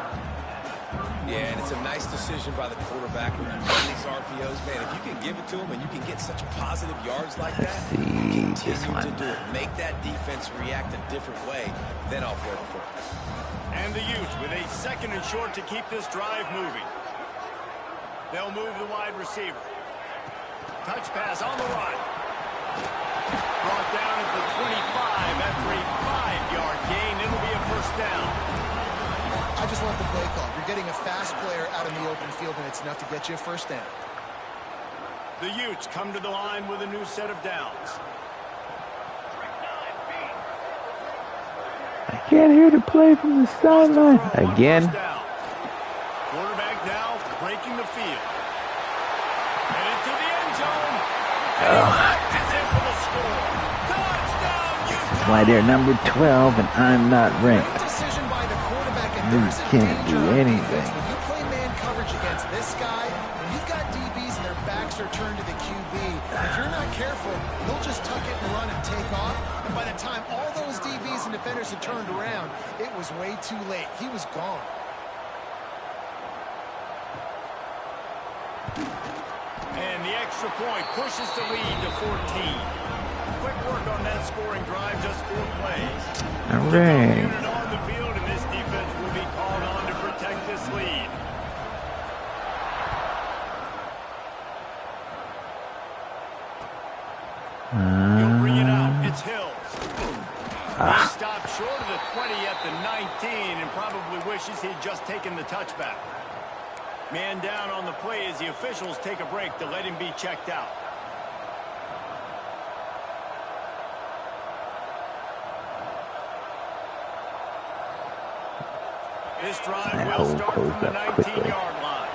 D: Yeah, and it's a nice decision by the quarterback when you run these RPOs. Man, if you can give it to him and you can get such positive yards like that, continue to do it. Make that defense react a different way, then I'll throw the football.
B: And the Utes with a 2nd and short to keep this drive moving. They'll move the wide receiver. Touch pass on the run. Brought down at the 25 after a 5-yard gain. It'll be a 1st down.
C: I just love the play call. You're getting a fast player out in the open field, and it's enough to get you a 1st down.
B: The Utes come to the line with a new set of downs.
A: I can't hear the play from the sideline. Again.
B: Quarterback now breaking the field. And into the end zone.
A: That's why they're number 12 and I'm not ranked.
C: Great decision by the quarterback, and
A: You
C: there's a
A: can't
C: danger
A: do
C: on
A: anything.
C: defense. When you play man coverage against this guy, when you've got DBs and their backs are turned to the QB, if you're not careful, he'll just tuck it and run and take off. And by the time all those DBs and defenders had turned around, it was way too late. He was gone.
B: And the extra point pushes the lead to 14. Quick work on that scoring drive, just 4 plays.
A: All right.
B: Unit on the field, and this defense will be called on to protect this lead. He'll bring it out. It's Hills. He stopped short of the 20 at the 19 and probably wishes he'd just taken the touchback. Man down on the play as the officials take a break to let him be checked out. This drive will start from the 19-yard line.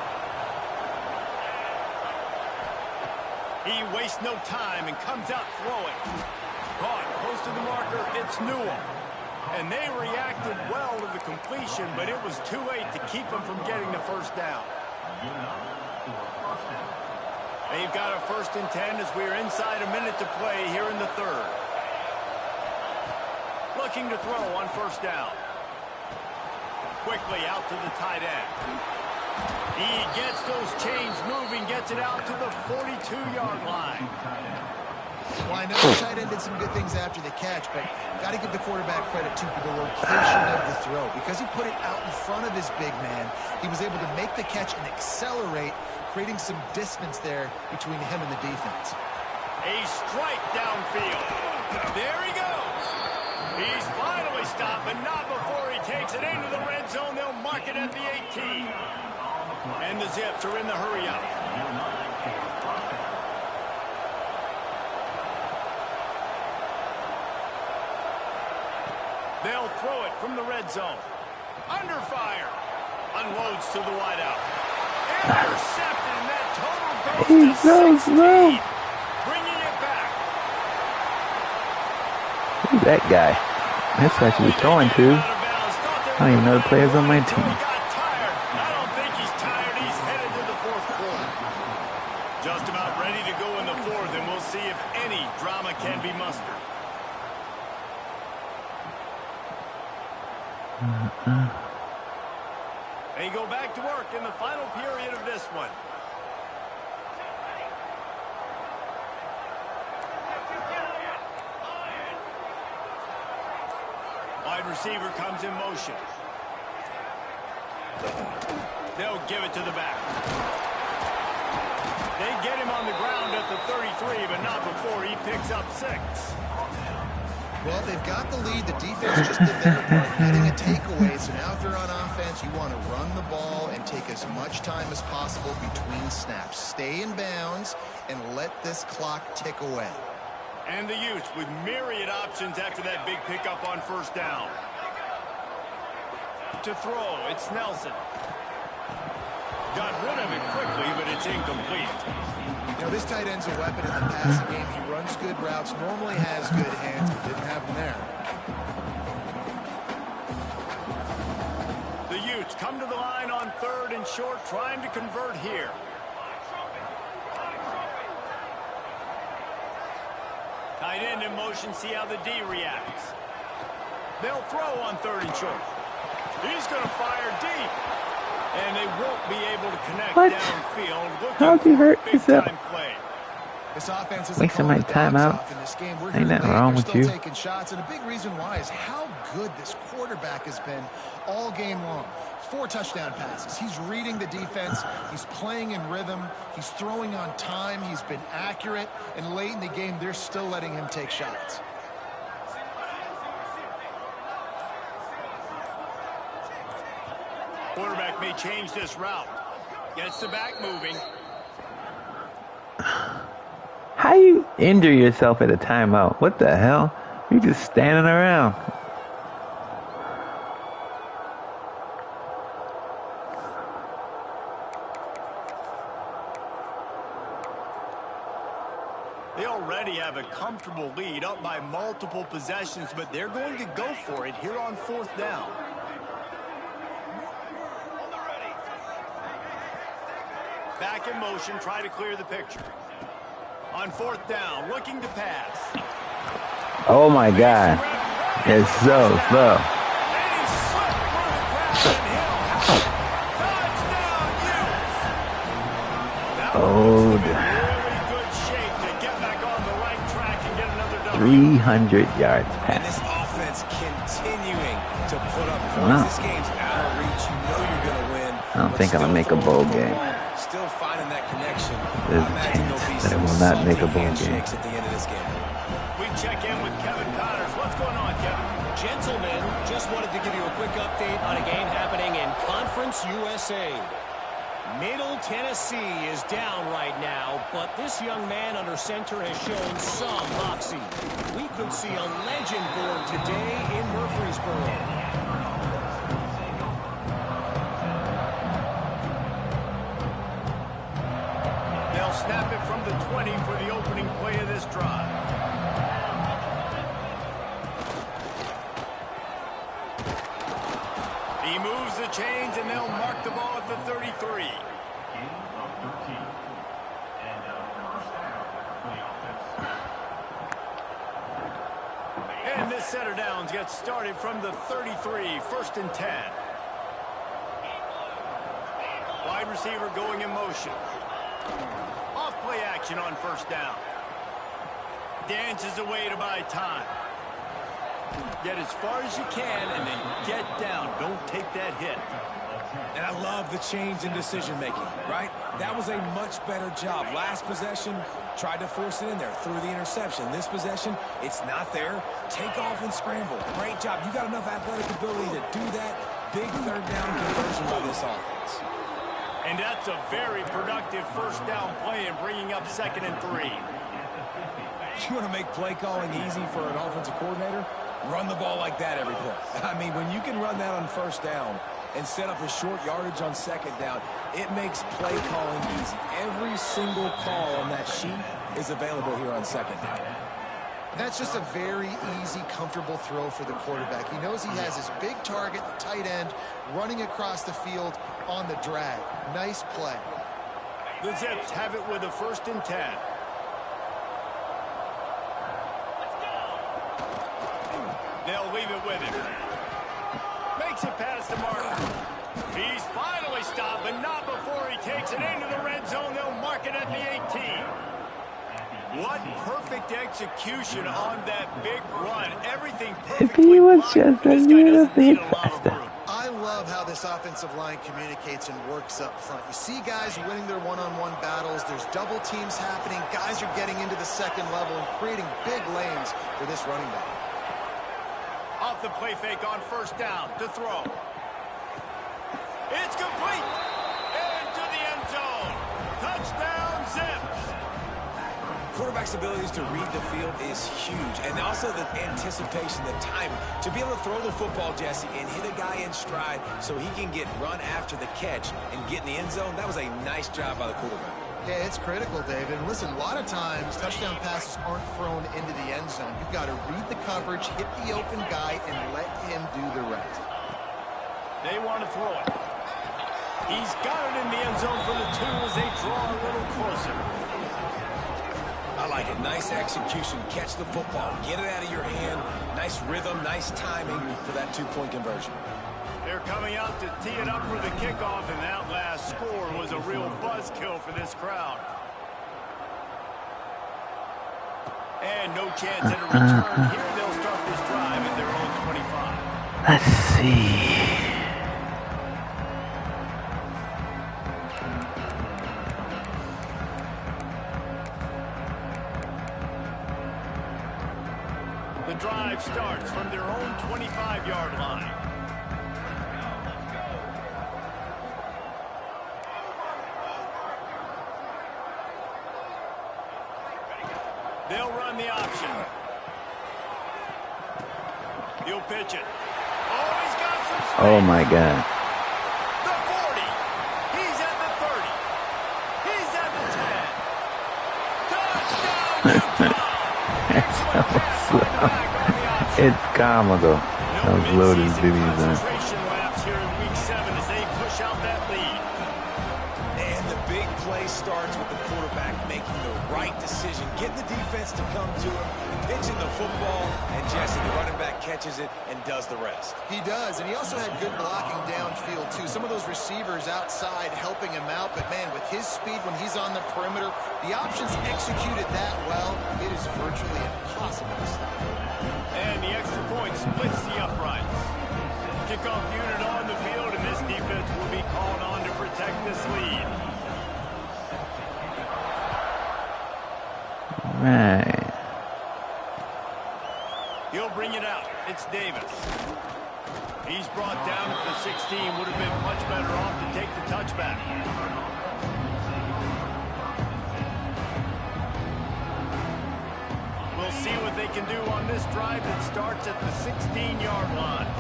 B: He wastes no time and comes out throwing. Caught close to the marker, it's Newell. And they reacted well to the completion, but it was too late to keep them from getting the 1st down. They've got a 1st and 10 as we are inside a minute to play here in the 3rd. Looking to throw on first down. Quickly out to the tight end. He gets those chains moving, gets it out to the 42-yard line.
C: Well, I know the tight end did some good things after the catch, but got to give the quarterback credit, too, for the location of the throw. Because he put it out in front of his big man, he was able to make the catch and accelerate, creating some distance there between him and the defense.
B: A strike downfield. There he goes. He's finally stopped, but not before he takes it into the red zone. They'll mark it at the 18. And the Zips are in the hurry-up. They'll throw it from the red zone. Under fire. Unloads to the wideout. Intercepted, and that total goes to 16. Bringing it back.
A: Who's that guy? That's what he was throwing to. I don't even know the players on my team.
B: I don't think he's tired. He's headed to the fourth quarter. Just about ready to go in the fourth, and we'll see if any drama can be mustered. They go back to work in the final period of this one. Wide receiver comes in motion. They'll give it to the back. They get him on the ground at the 33, but not before he picks up 6.
C: Well, they've got the lead. The defense just did their part, getting a takeaway. So now if you're on offense, you want to run the ball and take as much time as possible between snaps. Stay in bounds and let this clock tick away.
B: And the Utes with myriad options after that big pickup on first down. To throw, it's Nelson. Got rid of it quickly, but it's incomplete.
C: You know, this tight end's a weapon in the passing game. He runs good routes, normally has good hands, but didn't have them there.
B: The Utes come to the line on 3rd and short, trying to convert here. Tight end in motion, see how the D reacts. They'll throw on 3rd and short. He's going to fire deep. And they won't be able to connect downfield.
A: How'd you hurt yourself?
B: Play.
C: This offense is
A: wasting my time out. Ain't nothing wrong with you.
C: Taking shots, and a big reason why is how good this quarterback has been all game long. 4 touchdown passes. He's reading the defense. He's playing in rhythm. He's throwing on time. He's been accurate. And late in the game, they're still letting him take shots.
B: Quarterback may change this route. Gets the back moving.
A: How you injure yourself at a timeout? What the hell? You just standing around.
B: They already have a comfortable lead, up by multiple possessions, but they're going to go for it here on 4th down. Back in motion, try to clear the picture. On 4th down, looking to pass.
A: Oh my God. It's so slow.
B: And he slipped through the cracks, and he'll have it. Touchdown, Utes. That one puts them in really good shape to get back on the right track and get another W.
A: 300 yards
D: And this
A: pass.
D: offense continuing to put up points. This game's out of reach. You know you're going to win.
A: I don't think I'll make a bowl game.
D: Still finding that connection.
A: There's a chance that I will not make a bowl game.
D: At the end of this game.
B: We check in with Kevin Connors. What's going on, Kevin?
E: Gentlemen, just wanted to give you a quick update on a game happening in Conference USA. Middle Tennessee is down right now, but this young man under center has shown some moxie. We could see a legend born today in Murfreesboro.
B: They'll snap it from the 20 for the opening play of this drive. He moves the chains, and they'll mark the ball at the 33. And this set of downs gets started from the 33, 1st and 10. Wide receiver going in motion. Off play action on 1st down. Dances away to buy time. Get as far as you can and then get down. Don't take that hit.
D: And I love the change in decision-making, right? That was a much better job. Last possession, tried to force it in there, threw the interception. This possession, it's not there. Take off and scramble. Great job. You got enough athletic ability to do that. Big 3rd down conversion by this offense.
B: And that's a very productive 1st down play and bringing up 2nd and 3.
D: You want to make play calling easy for an offensive coordinator? Run the ball like that every play. I mean, when you can run that on 1st down and set up a short yardage on 2nd down, it makes play calling easy. Every single call on that sheet is available here on 2nd down.
C: That's just a very easy, comfortable throw for the quarterback. He knows he has his big target, the tight end, running across the field on the drag. Nice play.
B: The Zips have it with a 1st and 10. They'll leave it with him. Makes it past the mark. He's finally stopped, but not before he takes it into the red zone. They'll mark it at the 18. What perfect execution on that big run. Everything perfectly
A: If he was
B: blocked.
A: just a
B: This guy
A: little
B: doesn't need
A: bit
B: a lot of
A: faster.
B: room.
C: I love how this offensive line communicates and works up front. You see guys winning their one-on-one battles. There's double teams happening. Guys are getting into the 2nd level and creating big lanes for this running back.
B: Off the play fake on 1st down to throw. It's complete. Into the end zone. Touchdown, Zips.
D: Quarterback's abilities to read the field is huge. And also the anticipation, the timing. To be able to throw the football, Jesse, and hit a guy in stride so he can get run after the catch and get in the end zone, that was a nice job by the quarterback.
C: Yeah, it's critical, David. And listen, a lot of times touchdown passes aren't thrown into the end zone. You've got to read the coverage, hit the open guy, and let him do the rest.
B: They want to throw it. He's got it in the end zone for the 2 as they draw a little closer.
D: I like it. Nice execution. Catch the football. Get it out of your hand. Nice rhythm, nice timing for that 2-point conversion.
B: They're coming out to tee it up for the kickoff, and that last score was a real buzzkill for this crowd. And no chance at a return. Here they'll start this drive at their own 25.
A: Let's see.
B: The drive starts from their own 25-yard line. They'll run the option. He'll pitch it. Oh, he's got some space.
A: Oh my God.
B: The 40. He's at the 30. He's at the 10. Touchdown, Utah.
A: That's so slow. It's comical. Those loaded videos.
B: Concentration laps here in week 7 as they push out that lead.
D: And the big play starts with the quarterback making the right decision, getting the defense to come to him, pitching the football, and Jesse, the running back, catches it and does the rest.
C: He does, and he also had good blocking downfield, too. Some of those receivers outside helping him out, but, man, with his speed when he's on the perimeter, the options executed that well, it is virtually impossible to stop.
B: And the extra point splits the uprights. Kickoff unit on the field, and this defense will be called on to protect this lead.
A: Right.
B: He'll bring it out. It's Davis. He's brought down at the 16. Would have been much better off to take the touchback. We'll see what they can do on this drive that starts at the 16-yard line.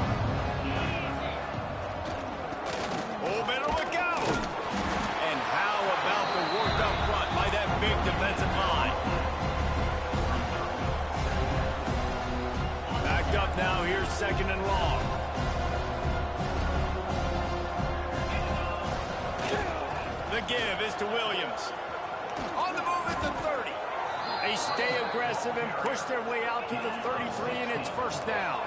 B: Oh, better look out. And how about the work up front by that big defensive line? Backed up now. Here's 2nd and long. The give is to Williams. On the move at the 30. They stay aggressive and push their way out to the 33, and it's first down.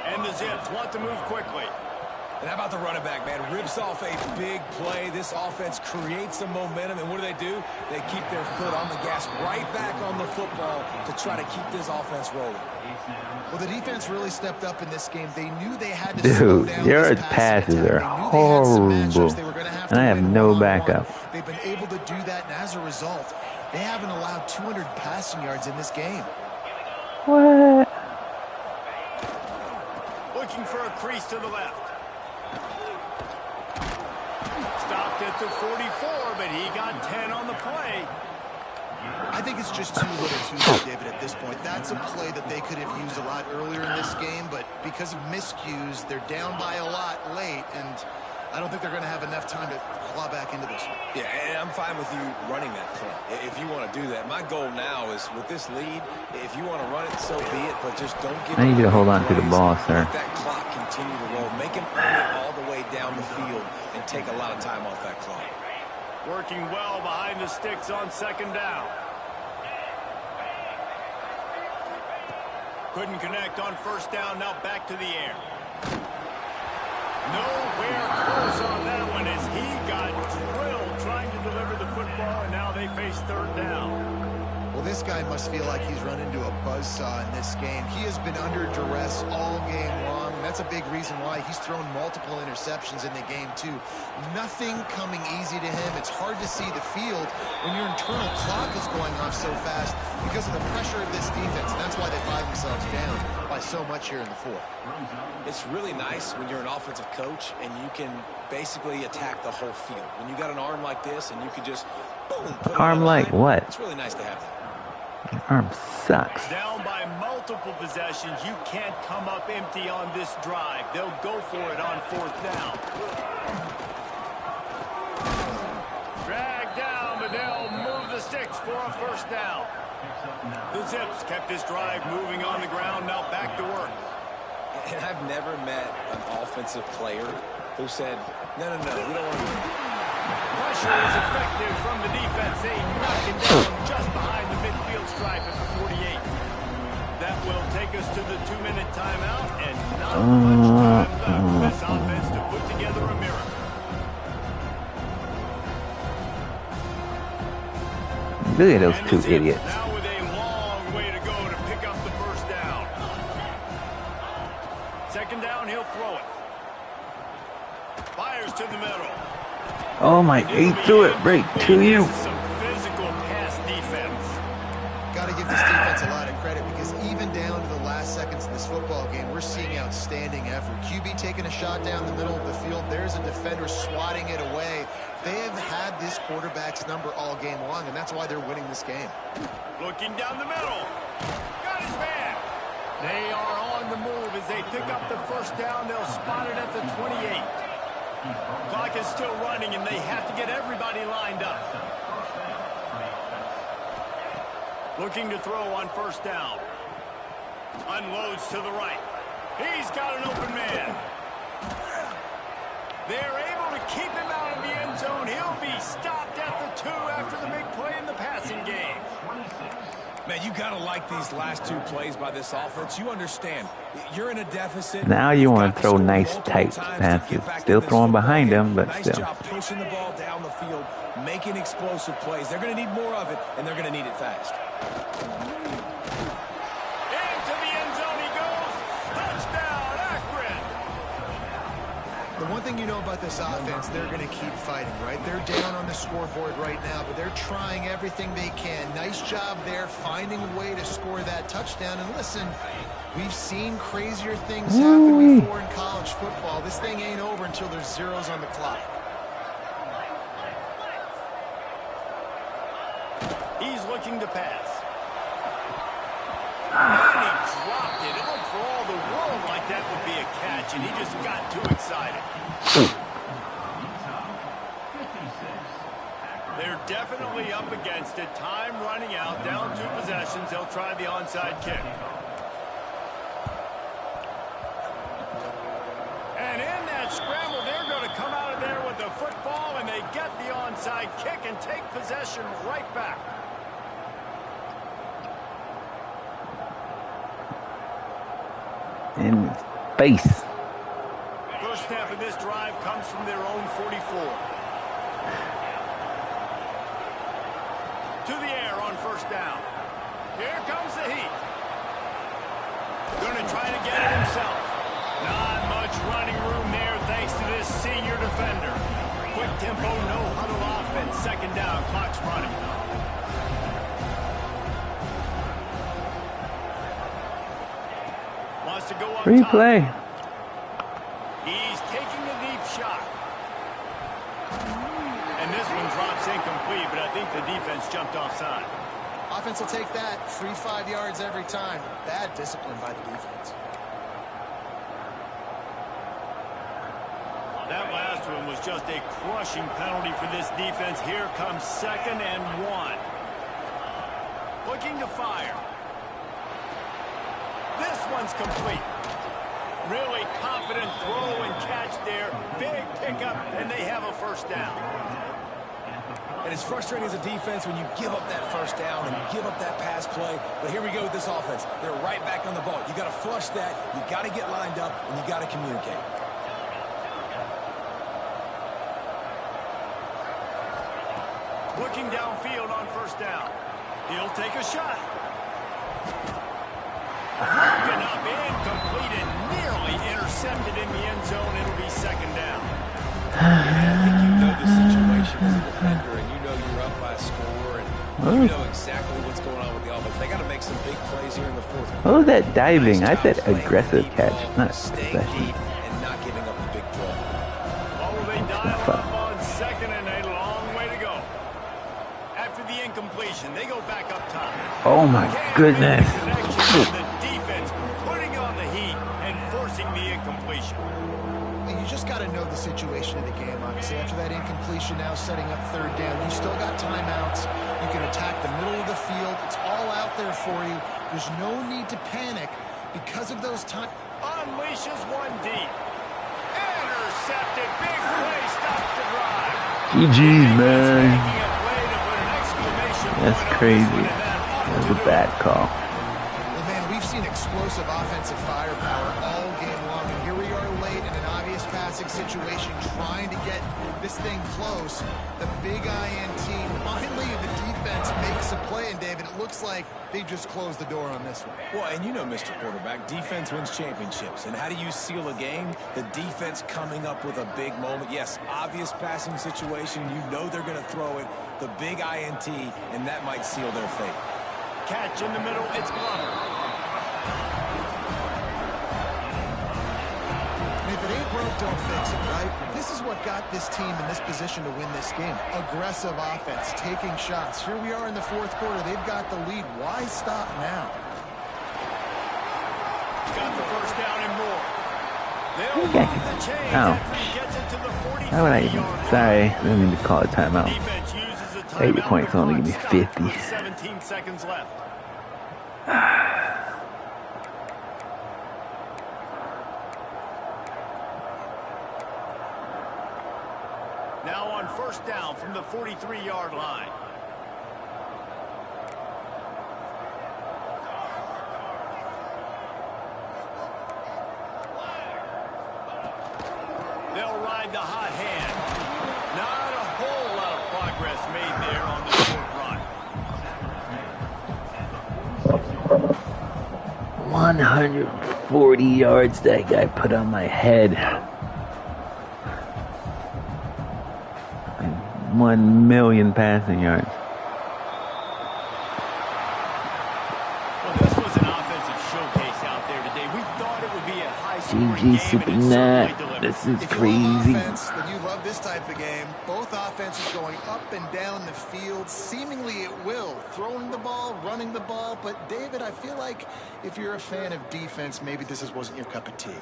B: And the Zips want to move quickly.
D: And how about the running back, man? Rips off a big play. This offense creates some momentum, and what do? They keep their foot on the gas, right back on the football to try to keep this offense rolling.
C: Well, the defense really stepped up in this game. They knew they had to slow down
A: your
C: this
A: passes
C: attack.
A: are horrible, and I have no backup.
C: They've been able to do that, and as a result, they haven't allowed 200 passing yards in this game.
A: What?
B: Looking for a crease to the left. Stopped at the 44, but he got 10 on the play.
C: I think it's just too little too late, David, at this point. That's a play that they could have used a lot earlier in this game, but because of miscues, they're down by a lot late, and I don't think they're going to have enough time to claw back into this one.
D: Yeah, and I'm fine with you running that play if you want to do that. My goal now is with this lead, if you want to run it, so be it, but just don't give
A: I need you to hold on to the ball, sir.
D: Let that clock continue to roll. Make him earn it all the way down the field and take a lot of time off that clock.
B: Working well behind the sticks on second down. Couldn't connect on first down. Now back to the air. Nowhere close on that one as he got drilled trying to deliver the football, and now they face third down.
C: Well, this guy must feel like he's run into a buzzsaw in this game. He has been under duress all game long, and that's a big reason why he's thrown multiple interceptions in the game, too. Nothing coming easy to him. It's hard to see the field when your internal clock is going off so fast because of the pressure of this defense, and that's why they find themselves down by so much here in the fourth.
D: It's really nice when you're an offensive coach and you can basically attack the whole field. When you got an arm like this and you can just, boom, put it
A: Arm like what?
D: It's really nice to have that.
A: Arm sucks.
B: Down by multiple possessions. You can't come up empty on this drive. They'll go for it on fourth down. Drag down, but they'll move the sticks for a first down. The Zips kept this drive moving on the ground. Now back to work.
D: And I've never met an offensive player who said, no, we don't want to.
B: Pressure is effective from the defense. They knock him down just behind the midfield stripe at the 48. That will take us to the 2-minute timeout, and not much time left for this offense to put together a miracle.
A: Look at those two idiots.
B: Now with a long way to go to pick up the first down. Second down, he'll throw it. Fires to the middle.
A: Oh my, he threw it right to you.
B: Some physical pass defense.
C: Got to give this defense a lot of credit because even down to the last seconds of this football game, we're seeing outstanding effort. QB taking a shot down the middle of the field. There's a defender swatting it away. They have had this quarterback's number all game long, and that's why they're winning this game.
B: Looking down the middle. Got his man. They are on the move as they pick up the first down. They'll spot it at the 28. Clock is still running, and they have to get everybody lined up. Looking to throw on first down. Unloads to the right. He's got an open man. They're able to keep him out of the end zone. He'll be stopped at the 2 after the big play in the passing game.
D: Man, you got to like these last two plays by this offense. You understand. You're in a deficit.
A: Now you want to throw nice tight passes. Still throwing behind them, but
D: nice
A: still.
D: Nice job pushing the ball down the field, making explosive plays. They're going to need more of it, and they're going to need it fast.
B: Into the end zone he goes. Touchdown, Akron.
C: The one thing you know about this offense, they're going to keep fighting, right? They're down on the scoreboard right now, but they're trying everything they can. Nice job there, finding a way to score that touchdown. And listen, we've seen crazier things happen before in college football. This thing ain't over until there's zeros on the clock.
B: He's looking to pass. And he dropped it. It looked for all the world like that would be a catch, and he just got too excited. They're definitely up against it. Time running out. Down 2 possessions. They'll try the onside kick. And in that scramble, they're going to come out of there with the football, and they get the onside kick and take possession right back.
A: face.
B: First snap of this drive comes from their own 44. To the air on first down. Here comes the heat. Going to try to get it himself. Not much running room there thanks to this senior defender. Quick tempo, no huddle offense. Second down, clock's running. Wants to go up
A: Replay.
B: top. He's taking a deep shot. And this one drops incomplete, but I think the defense jumped offside.
C: Offense will take that. Free 5 yards every time. Bad discipline by the defense.
B: That last one was just a crushing penalty for this defense. Here comes 2nd and 1. Looking to fire. This one's complete. Really confident throw and catch there. Big pickup, and they have a first down.
D: And it's frustrating as a defense when you give up that first down and you give up that pass play. But here we go with this offense. They're right back on the ball. You got to flush that. You got to get lined up, and you got to communicate.
B: Looking downfield on first down. He'll take a shot. Broken up, incomplete, and nearly intercepted in the end zone. It'll be second down.
D: I think you know the situation as a defender, and you know you're up by a score, and you know exactly what's going on with the offense. They got to make some big plays here in the fourth quarter.
A: What was that diving? I said aggressive catch, not
D: staying
A: possession.
D: deep and not giving up the big throw.
B: Oh, they dial up on second, and a long way to go. After the incompletion, they go back up top.
A: Oh my goodness.
B: The defense putting on the heat and forcing the incompletion.
C: And you just got to know the situation of the game, obviously. After that incompletion, now setting up third down. You still got timeouts. You can attack the middle of the field. It's all out there for you. There's no need to panic because of those times.
B: Unleashes one deep. Intercepted. Big play. Stops the drive.
A: GG's, man.
B: Making a play to put an exclamation
A: That's
B: point on
A: crazy.
B: this one, and that
A: That was a bad call.
C: Well, man, we've seen explosive offensive firepower all game long, and here we are late in an obvious passing situation trying to get this thing close. The big INT. Finally, the defense makes a play, and David, it looks like they just closed the door on this one.
D: Well, and you know, Mr. Quarterback, defense wins championships. And how do you seal a game? The defense coming up with a big moment. Yes, obvious passing situation. You know they're going to throw it. The big INT, and that might seal their fate.
B: catch in the middle. It's Glover.
C: And if it ain't broke, don't fix it, right? This is what got this team in this position to win this game. Aggressive offense, taking shots. Here we are in the fourth quarter. They've got the lead. Why stop now?
B: Got the first down and more. They'll move the chains after he gets it to the 43-yard
A: Why would I?
B: line.
A: Sorry, I didn't mean to call a timeout.
B: Defense uses a
A: 80
B: timeout.
A: points
B: The
A: only
B: clock
A: give me
B: stopped
A: 50.
B: with 17 seconds left. Now on first down from the 43-yard line. They'll ride the hot hand. Not a whole lot of progress made there on the short run.
A: 140 yards that guy put on my head. And 1 million passing yards.
B: Well, this was an offensive showcase out there today. We thought it would be a high-scoring
A: GG
B: game,
A: Super
B: and it certainly
A: Nat.
B: delivered.
A: This is
C: If you love
A: crazy.
C: offense, then you love this type of game. Both offenses going up and down the field, seemingly at will, throwing the ball, running the ball. But, David, I feel like if you're a fan of defense, maybe this wasn't your cup of tea.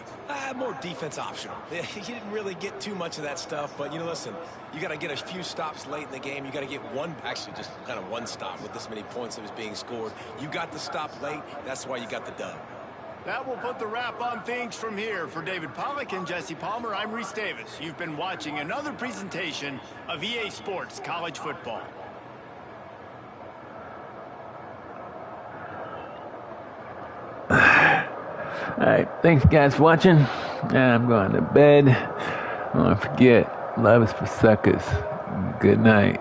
D: More defense optional. You didn't really get too much of that stuff, but, listen, you got to get a few stops late in the game. You got to get actually just kind of one stop with this many points that was being scored. You got the stop late. That's why you got the dub.
B: That will put the wrap on things from here. For David Pollack and Jesse Palmer, I'm Reese Davis. You've been watching another presentation of EA Sports College Football.
A: Alright, thanks guys for watching. I'm going to bed. Don't forget, love is for suckers. Good night.